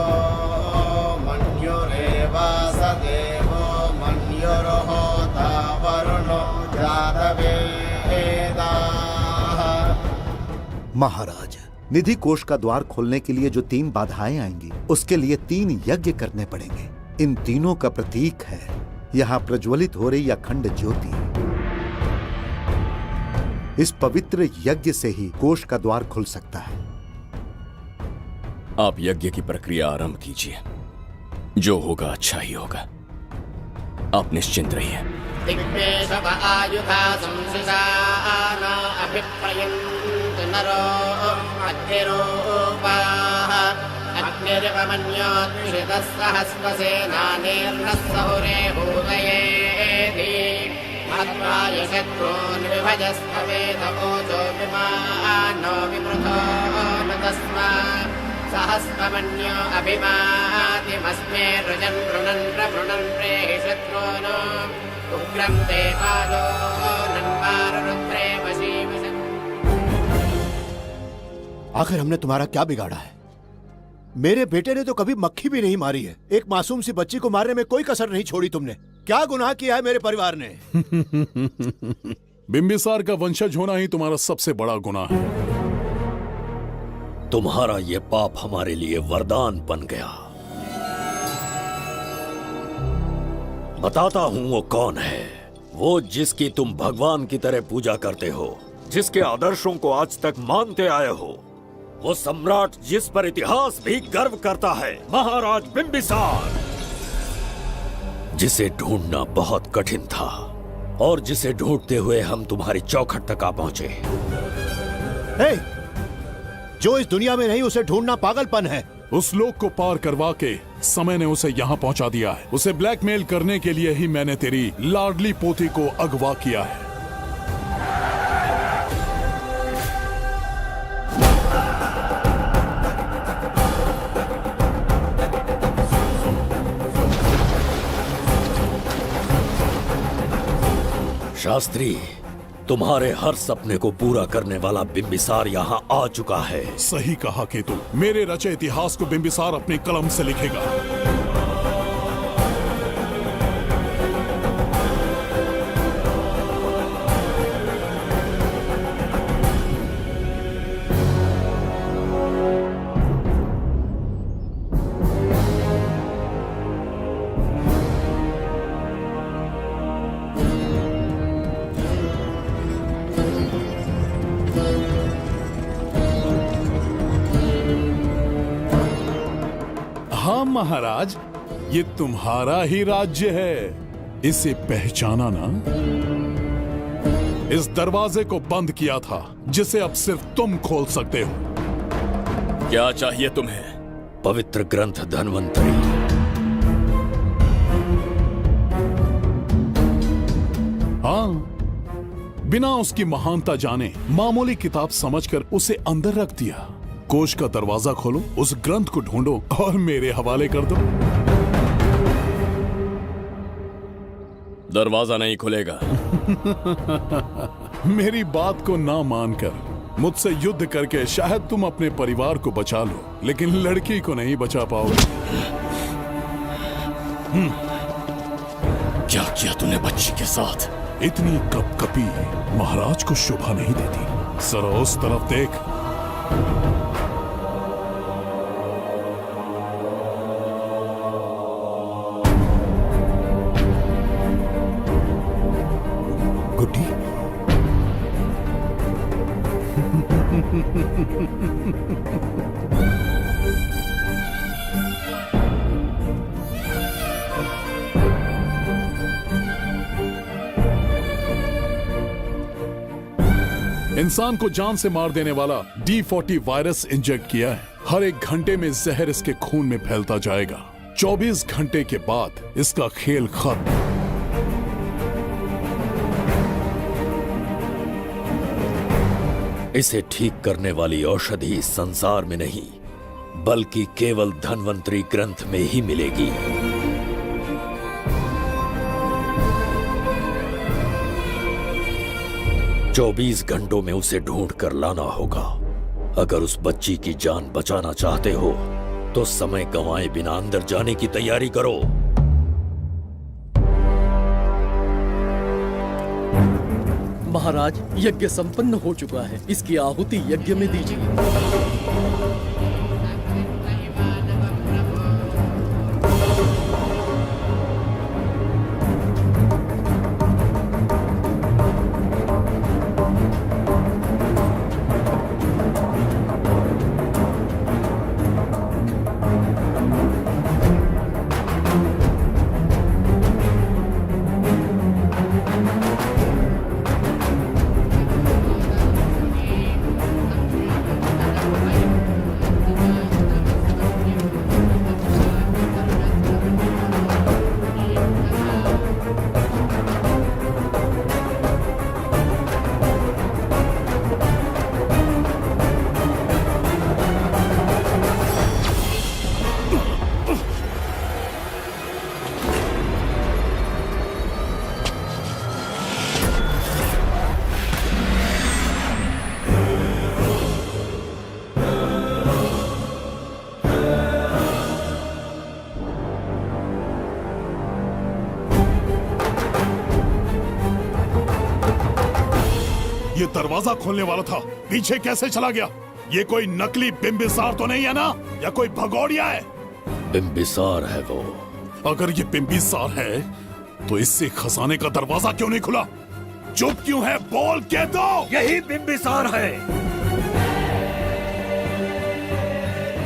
मन्युरेवास देवो मन्युर्होता वरुणो महाराज, निधि कोष का द्वार खोलने के लिए जो 3 बाधाएं आएंगी, उसके लिए 3 यज्ञ करने पड़ेंगे। इन तीनों का प्रतीक है यहाँ प्रज्वलित हो रही अखंड ज्योति। इस पवित्र यज्ञ से ही कोष का द्वार खुल सकता है। आप यज्ञ की प्रक्रिया आरंभ कीजिए, जो होगा अच्छा ही होगा। आप निश्चिंत रहिए। दिग्वेशव आयुधा संशिषान अभिप्रयन्त नरो अग्निरूपाः अग्निरिवमन्योत्क्षितः सहस्रसेनानेर्नः सहुरे भूतयेति मत्वाय शत्रून् विभजस्तवेदवोचो विमानो विवृतो न तस्मात् सहस्रमन्यो अभिमातिमस्मे रुजन् रुणन् प्रवृणन् प्रेहि शत्रून् उग्रं ते पादो नन्वारुद्रे वशीवशन्। आखिर हमने तुम्हारा क्या बिगाड़ा है? मेरे बेटे ने तो कभी मक्खी भी नहीं मारी है। एक मासूम सी बच्ची को मारने में कोई कसर नहीं छोड़ी तुमने। क्या गुनाह किया है मेरे परिवार ने? बिंबिसार का वंशज होना ही तुम्हारा सबसे बड़ा गुनाह है। तुम्हारा ये पाप हमारे लिए वरदान बन गया। बताता हूं वो कौन है। वो जिसकी तुम भगवान की तरह पूजा करते हो, जिसके आदर्शों को आज तक मानते आए हो, वो सम्राट जिस पर इतिहास भी गर्व करता है, महाराज बिंबिसार, जिसे ढूंढना बहुत कठिन था और जिसे ढूंढते हुए हम तुम्हारी चौखट तक आ पहुंचे। जो इस दुनिया में नहीं उसे ढूंढना पागलपन है। उस लोक को पार करवा के समय ने उसे यहाँ पहुंचा दिया है। उसे ब्लैकमेल करने के लिए ही मैंने तेरी लाडली पोती को अगवा किया है। शास्त्री, तुम्हारे हर सपने को पूरा करने वाला बिंबिसार यहाँ आ चुका है। सही कहा केतु। मेरे रचे इतिहास को बिंबिसार अपनी कलम से लिखेगा। हाँ महाराज, ये तुम्हारा ही राज्य है। इसे पहचाना ना? इस दरवाजे को बंद किया था जिसे अब सिर्फ तुम खोल सकते हो। क्या चाहिए तुम्हें? पवित्र ग्रंथ धन्वंतरी। हाँ, बिना उसकी महानता जाने मामूली किताब समझकर उसे अंदर रख दिया। कोष का दरवाजा खोलो, उस ग्रंथ को ढूंढो और मेरे हवाले कर दो। दरवाजा नहीं खुलेगा। मेरी बात को ना मानकर मुझसे युद्ध करके शायद तुम अपने परिवार को बचा लो, लेकिन लड़की को नहीं बचा पाओगे। क्या किया तूने बच्ची के साथ? इतनी कपकपी महाराज को शोभा नहीं देती। जरा उस तरफ देख। गुड्डी, इंसान को जान से मार देने वाला D40 वायरस इंजेक्ट किया है। हर एक घंटे में जहर इसके खून में फैलता जाएगा। 24 घंटे के बाद इसका खेल खत्म। इसे ठीक करने वाली औषधि संसार में नहीं, बल्कि केवल धन्वंतरी ग्रंथ में ही मिलेगी। चौबीस घंटों में उसे ढूंढ कर लाना होगा। अगर उस बच्ची की जान बचाना चाहते हो तो समय गंवाए बिना अंदर जाने की तैयारी करो। महाराज, यज्ञ संपन्न हो चुका है। इसकी आहुति यज्ञ में दीजिए। दरवाजा खोलने वाला था, पीछे कैसे चला गया? ये कोई नकली बिंबिसार तो नहीं है ना, या कोई भगोड़िया है? बिंबिसार है वो। अगर ये बिंबिसार है तो इससे खजाने का दरवाजा क्यों नहीं खुला? चुप क्यों है? बोल के दो। यही बिंबिसार है।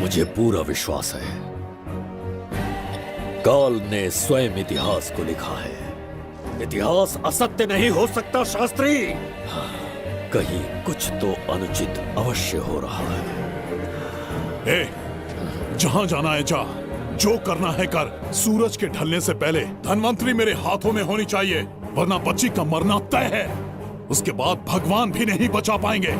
मुझे पूरा विश्वास है, काल ने स्वयं इतिहास को लिखा है। इतिहास असत्य नहीं हो सकता शास्त्री। हाँ, कहीं कुछ तो अनुचित अवश्य हो रहा है। ए, जहां जाना है जा, जो करना है कर। सूरज के ढलने से पहले धनवंतरी मेरे हाथों में होनी चाहिए, वरना बच्ची का मरना तय है। उसके बाद भगवान भी नहीं बचा पाएंगे।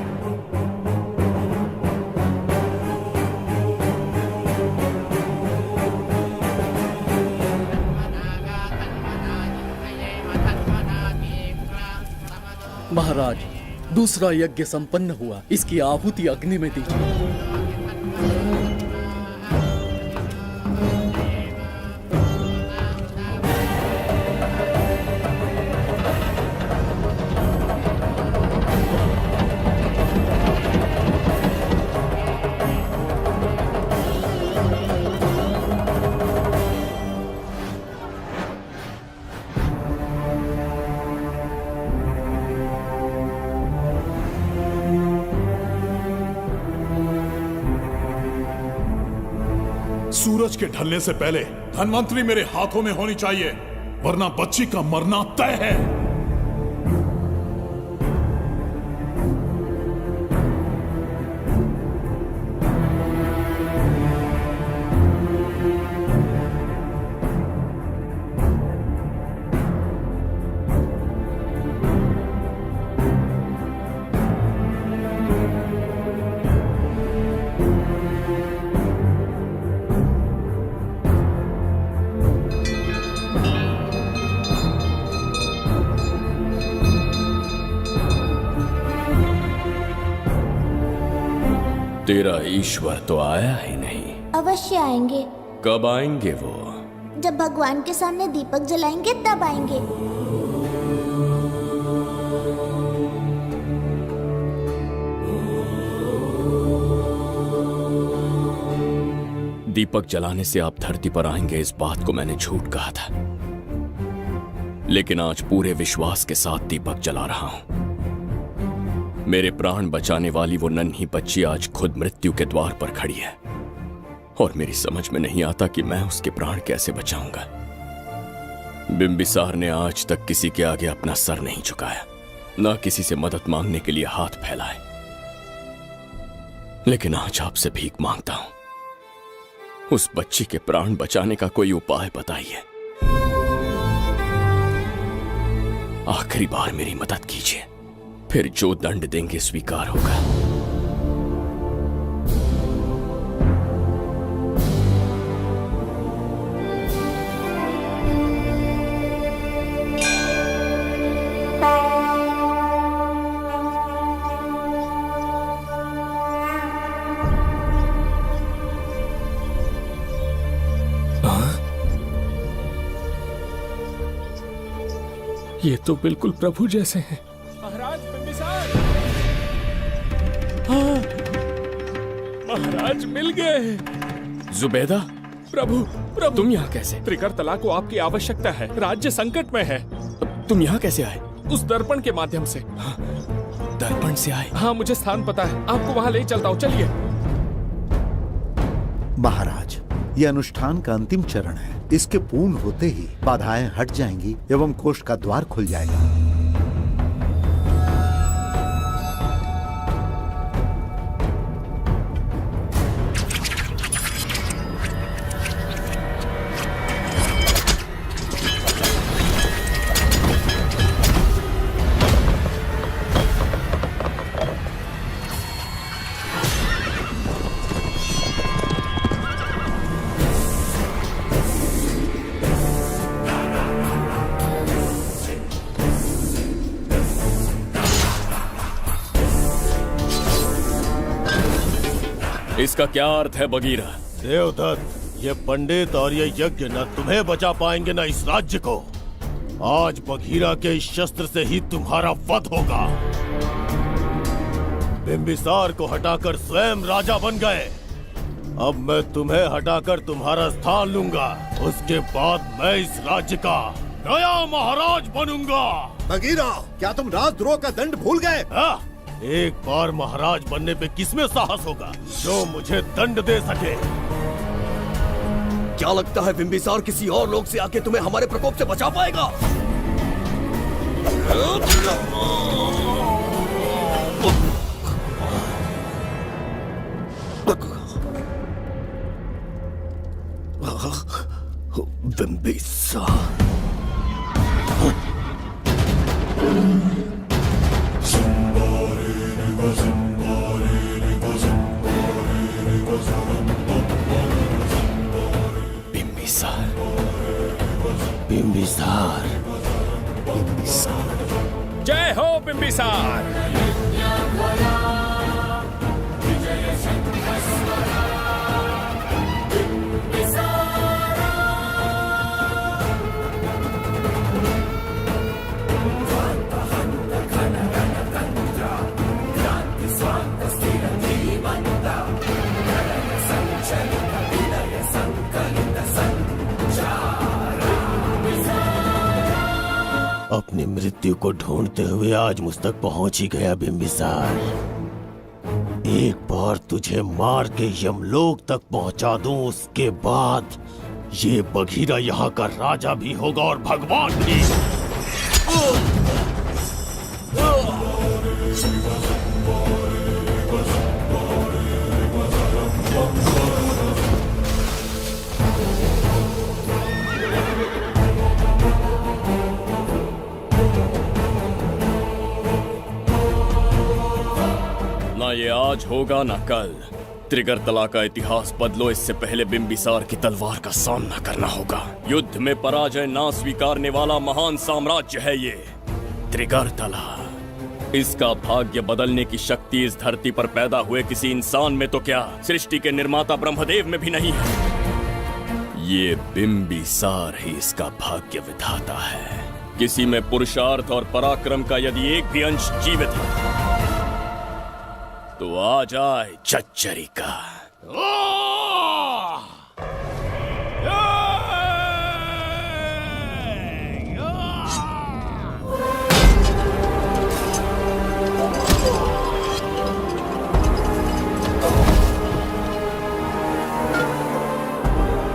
महाराज, दूसरा यज्ञ संपन्न हुआ, इसकी आहुति अग्नि में दीजिए। सूरज के ढलने से पहले धनवंतरी मेरे हाथों में होनी चाहिए, वरना बच्ची का मरना तय है। तेरा ईश्वर तो आया ही नहीं। अवश्य आएंगे। कब आएंगे वो? जब भगवान के सामने दीपक जलाएंगे तब आएंगे। दीपक जलाने से आप धरती पर आएंगे, इस बात को मैंने झूठ कहा था, लेकिन आज पूरे विश्वास के साथ दीपक जला रहा हूं। मेरे प्राण बचाने वाली वो नन्ही बच्ची आज खुद मृत्यु के द्वार पर खड़ी है, और मेरी समझ में नहीं आता कि मैं उसके प्राण कैसे बचाऊंगा। बिंबिसार ने आज तक किसी के आगे अपना सर नहीं झुकाया, ना किसी से मदद मांगने के लिए हाथ फैलाए, लेकिन आज आपसे भीख मांगता हूं। उस बच्ची के प्राण बचाने का कोई उपाय बताइए। आखिरी बार मेरी मदद कीजिए, फिर जो दंड देंगे स्वीकार होगा। ये तो बिल्कुल प्रभु जैसे हैं। महाराज बिंबिसार! हाँ, महाराज मिल गए। जुबैदा, प्रभु, प्रभु, तुम यहाँ कैसे? त्रिकरतला को आपकी आवश्यकता है, राज्य संकट में है। तुम यहाँ कैसे आए? उस दर्पण के माध्यम से। हाँ, दर्पण से आए? हाँ, मुझे स्थान पता है, आपको वहाँ ले चलता हूँ, चलिए। महाराज, ये अनुष्ठान का अंतिम चरण है। इसके पूर्ण होते ही बाधाएं हट जाएंगी एवं कोष का द्वार खुल जाएगा। इसका क्या अर्थ है बगीरा? देवदत्त, ये पंडित और ये यज्ञ न तुम्हें बचा पाएंगे न इस राज्य को। आज बगीरा के इस शस्त्र से ही तुम्हारा वध होगा। बिंबिसार को हटाकर स्वयं राजा बन गए। अब मैं तुम्हें हटाकर तुम्हारा स्थान लूंगा। उसके बाद मैं इस राज्य का नया महाराज बनूंगा। बगीरा, क्या तुम राजद्रोह का दंड भूल गए? एक बार महाराज बनने पे किसमें साहस होगा जो मुझे दंड दे सके? क्या लगता है बिंबिसार किसी और लोग से आके तुम्हें हमारे प्रकोप से बचा पाएगा? बिंबिसार बिंबिसार जय हो बिंबिसार। अपनी मृत्यु को ढूंढते हुए आज मुझ तक पहुंच ही गया बिंबिसार। एक बार तुझे मार के यमलोक तक पहुंचा दूं, उसके बाद ये बघीरा यहाँ का राजा भी होगा और भगवान भी। ना ये आज होगा ना कल। त्रिगर्तला का इतिहास बदलो, इससे पहले बिंबिसार की तलवार का सामना करना होगा। युद्ध में पराजय ना स्वीकारने वाला महान साम्राज्य है ये त्रिगर्तला। इसका भाग्य बदलने की शक्ति इस धरती पर पैदा हुए किसी इंसान में तो क्या, सृष्टि के निर्माता ब्रह्मदेव में भी नहीं है। ये बिंबिसार ही इसका भाग्य विधाता है। किसी में पुरुषार्थ और पराक्रम का यदि एक भी अंश जीवित है तो आ जाए चच्चरी का।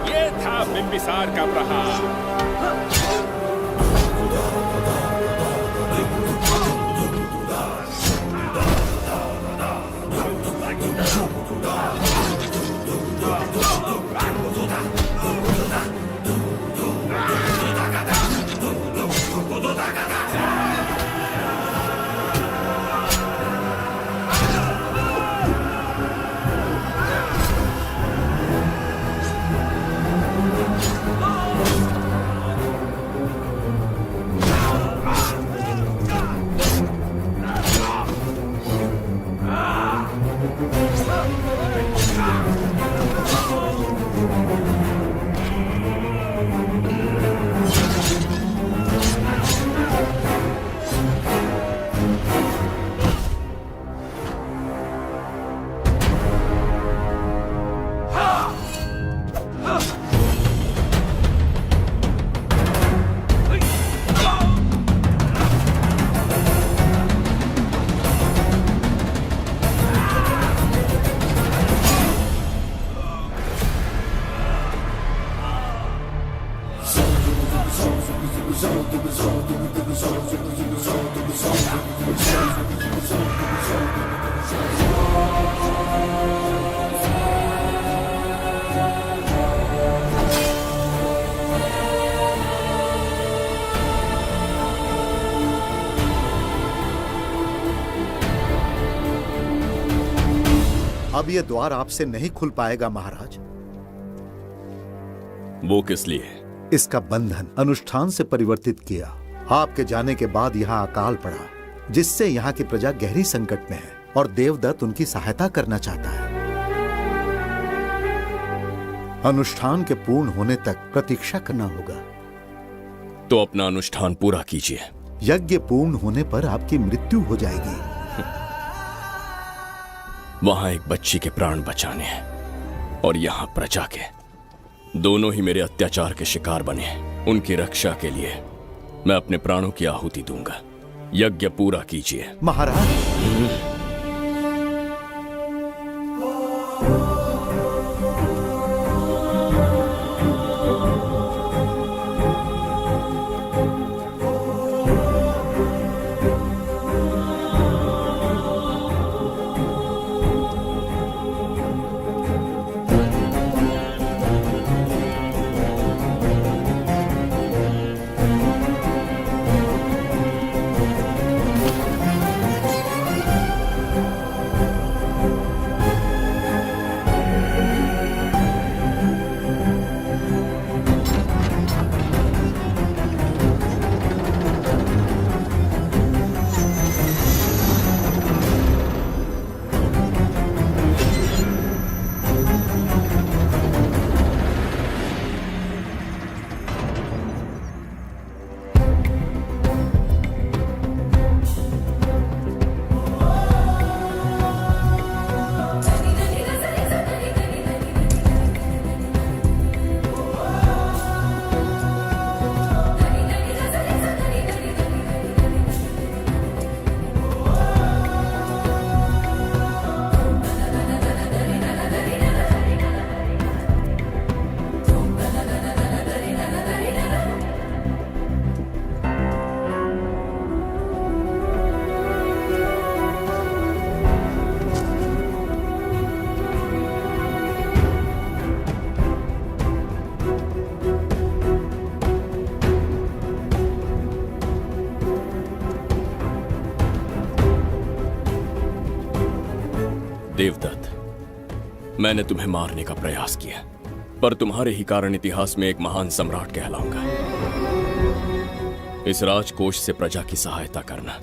ये था बिंबिसार का प्रहार। अब ये द्वार आपसे नहीं खुल पाएगा महाराज। वो किस लिए? इसका बंधन अनुष्ठान से परिवर्तित किया। आपके जाने के बाद यहाँ अकाल पड़ा, जिससे यहाँ की प्रजा गहरी संकट में है और देवदत्त उनकी सहायता करना चाहता है। अनुष्ठान के पूर्ण होने तक प्रतीक्षा करना होगा। तो अपना अनुष्ठान पूरा कीजिए। यज्ञ पूर्ण होने पर आपकी मृत्यु हो जाएगी। वहां एक बच्ची के प्राण बचाने हैं और यहां प्रजा के। दोनों ही मेरे अत्याचार के शिकार बने हैं। उनकी रक्षा के लिए मैं अपने प्राणों की आहुति दूंगा। यज्ञ पूरा कीजिए। महाराज, देवदत्त, मैंने तुम्हें मारने का प्रयास किया, पर तुम्हारे ही कारण इतिहास में एक महान सम्राट कहलाऊंगा। इस राजकोष से प्रजा की सहायता करना।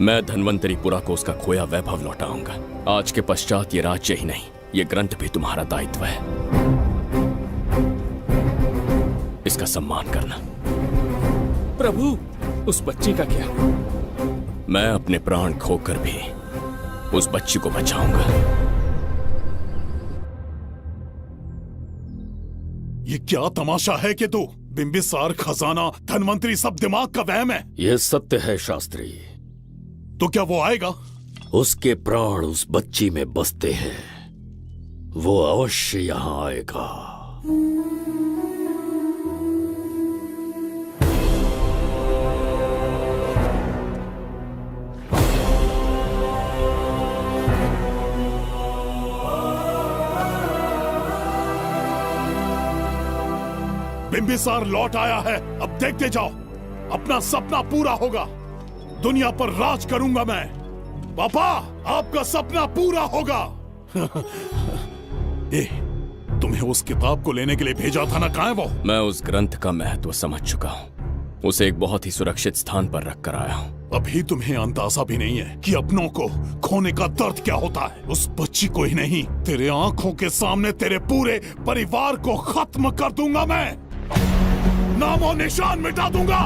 मैं धन्वंतरीपुरा को उसका खोया वैभव लौटाऊंगा। आज के पश्चात ये राज्य ही नहीं, ये ग्रंथ भी तुम्हारा दायित्व है। इसका सम्मान करना। प्रभु, उस बच्ची का क्या? मैं अपने प्राण खोकर भी उस बच्ची को बचाऊंगा। ये क्या तमाशा है कि तू बिंबिसार, खजाना, धनवंतरी सब दिमाग का वहम है। यह सत्य है शास्त्री। तो क्या वो आएगा? उसके प्राण उस बच्ची में बसते हैं। वो अवश्य यहां आएगा। बिंबिसार लौट आया है। अब देखते जाओ, अपना सपना पूरा होगा। दुनिया पर राज करूंगा मैं। पापा, आपका सपना पूरा होगा। तुम्हें उस किताब को लेने के लिए भेजा था ना, कहाँ है वो? मैं उस ग्रंथ का महत्व समझ चुका हूँ। उसे एक बहुत ही सुरक्षित स्थान पर रख कर आया हूँ। अभी तुम्हें अंदाजा भी नहीं है कि अपनों को खोने का दर्द क्या होता है। उस बच्ची को ही नहीं, तेरे आंखों के सामने तेरे पूरे परिवार को खत्म कर दूंगा मैं। नामो निशान मिटा दूंगा।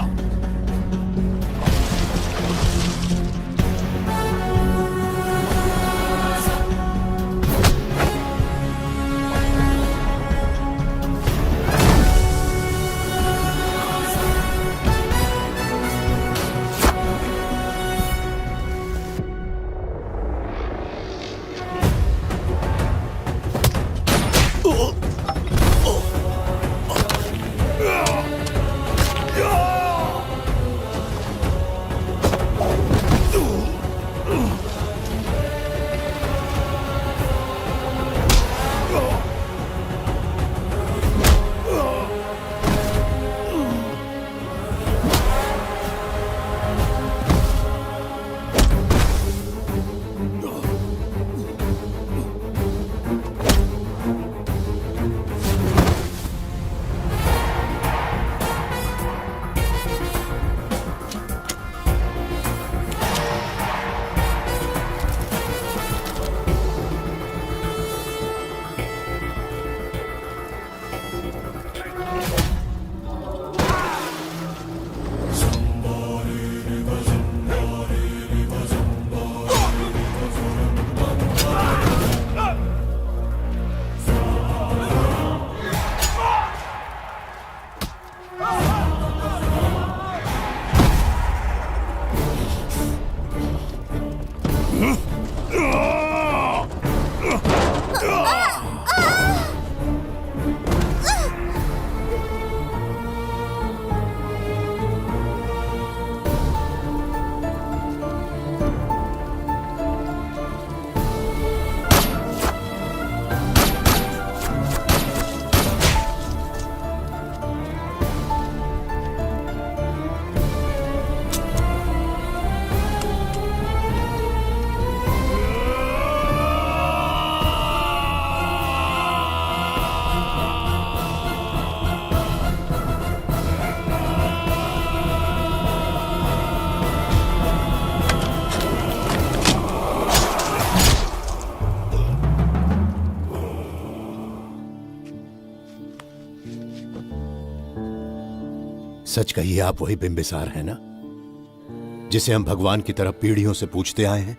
सच कहिए, आप वही बिंबिसार है ना, जिसे हम भगवान की तरफ पीढ़ियों से पूछते आए हैं?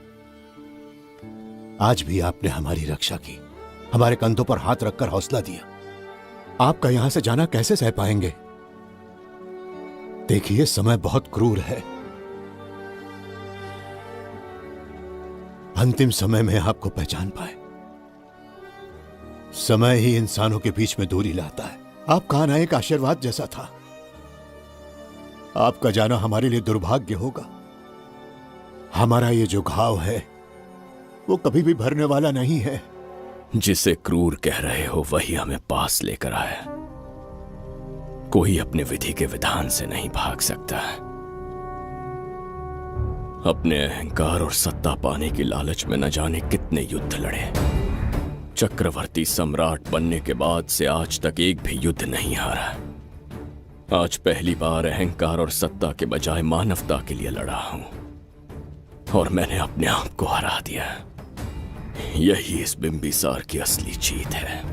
आज भी आपने हमारी रक्षा की, हमारे कंधों पर हाथ रखकर हौसला दिया। आपका यहां से जाना कैसे सह पाएंगे? देखिए, समय बहुत क्रूर है। अंतिम समय में आपको पहचान पाए। समय ही इंसानों के बीच में दूरी लाता है। आपका आना एक आशीर्वाद जैसा था। आपका जाना हमारे लिए दुर्भाग्य होगा। हमारा ये जो घाव है वो कभी भी भरने वाला नहीं है। जिसे क्रूर कह रहे हो वही हमें पास लेकर आया। कोई अपने विधि के विधान से नहीं भाग सकता। अपने अहंकार और सत्ता पाने की लालच में न जाने कितने युद्ध लड़े। चक्रवर्ती सम्राट बनने के बाद से आज तक एक भी युद्ध नहीं हारा। आज पहली बार अहंकार और सत्ता के बजाय मानवता के लिए लड़ा हूं, और मैंने अपने आप को हरा दिया। यही इस बिंबिसार की असली जीत है।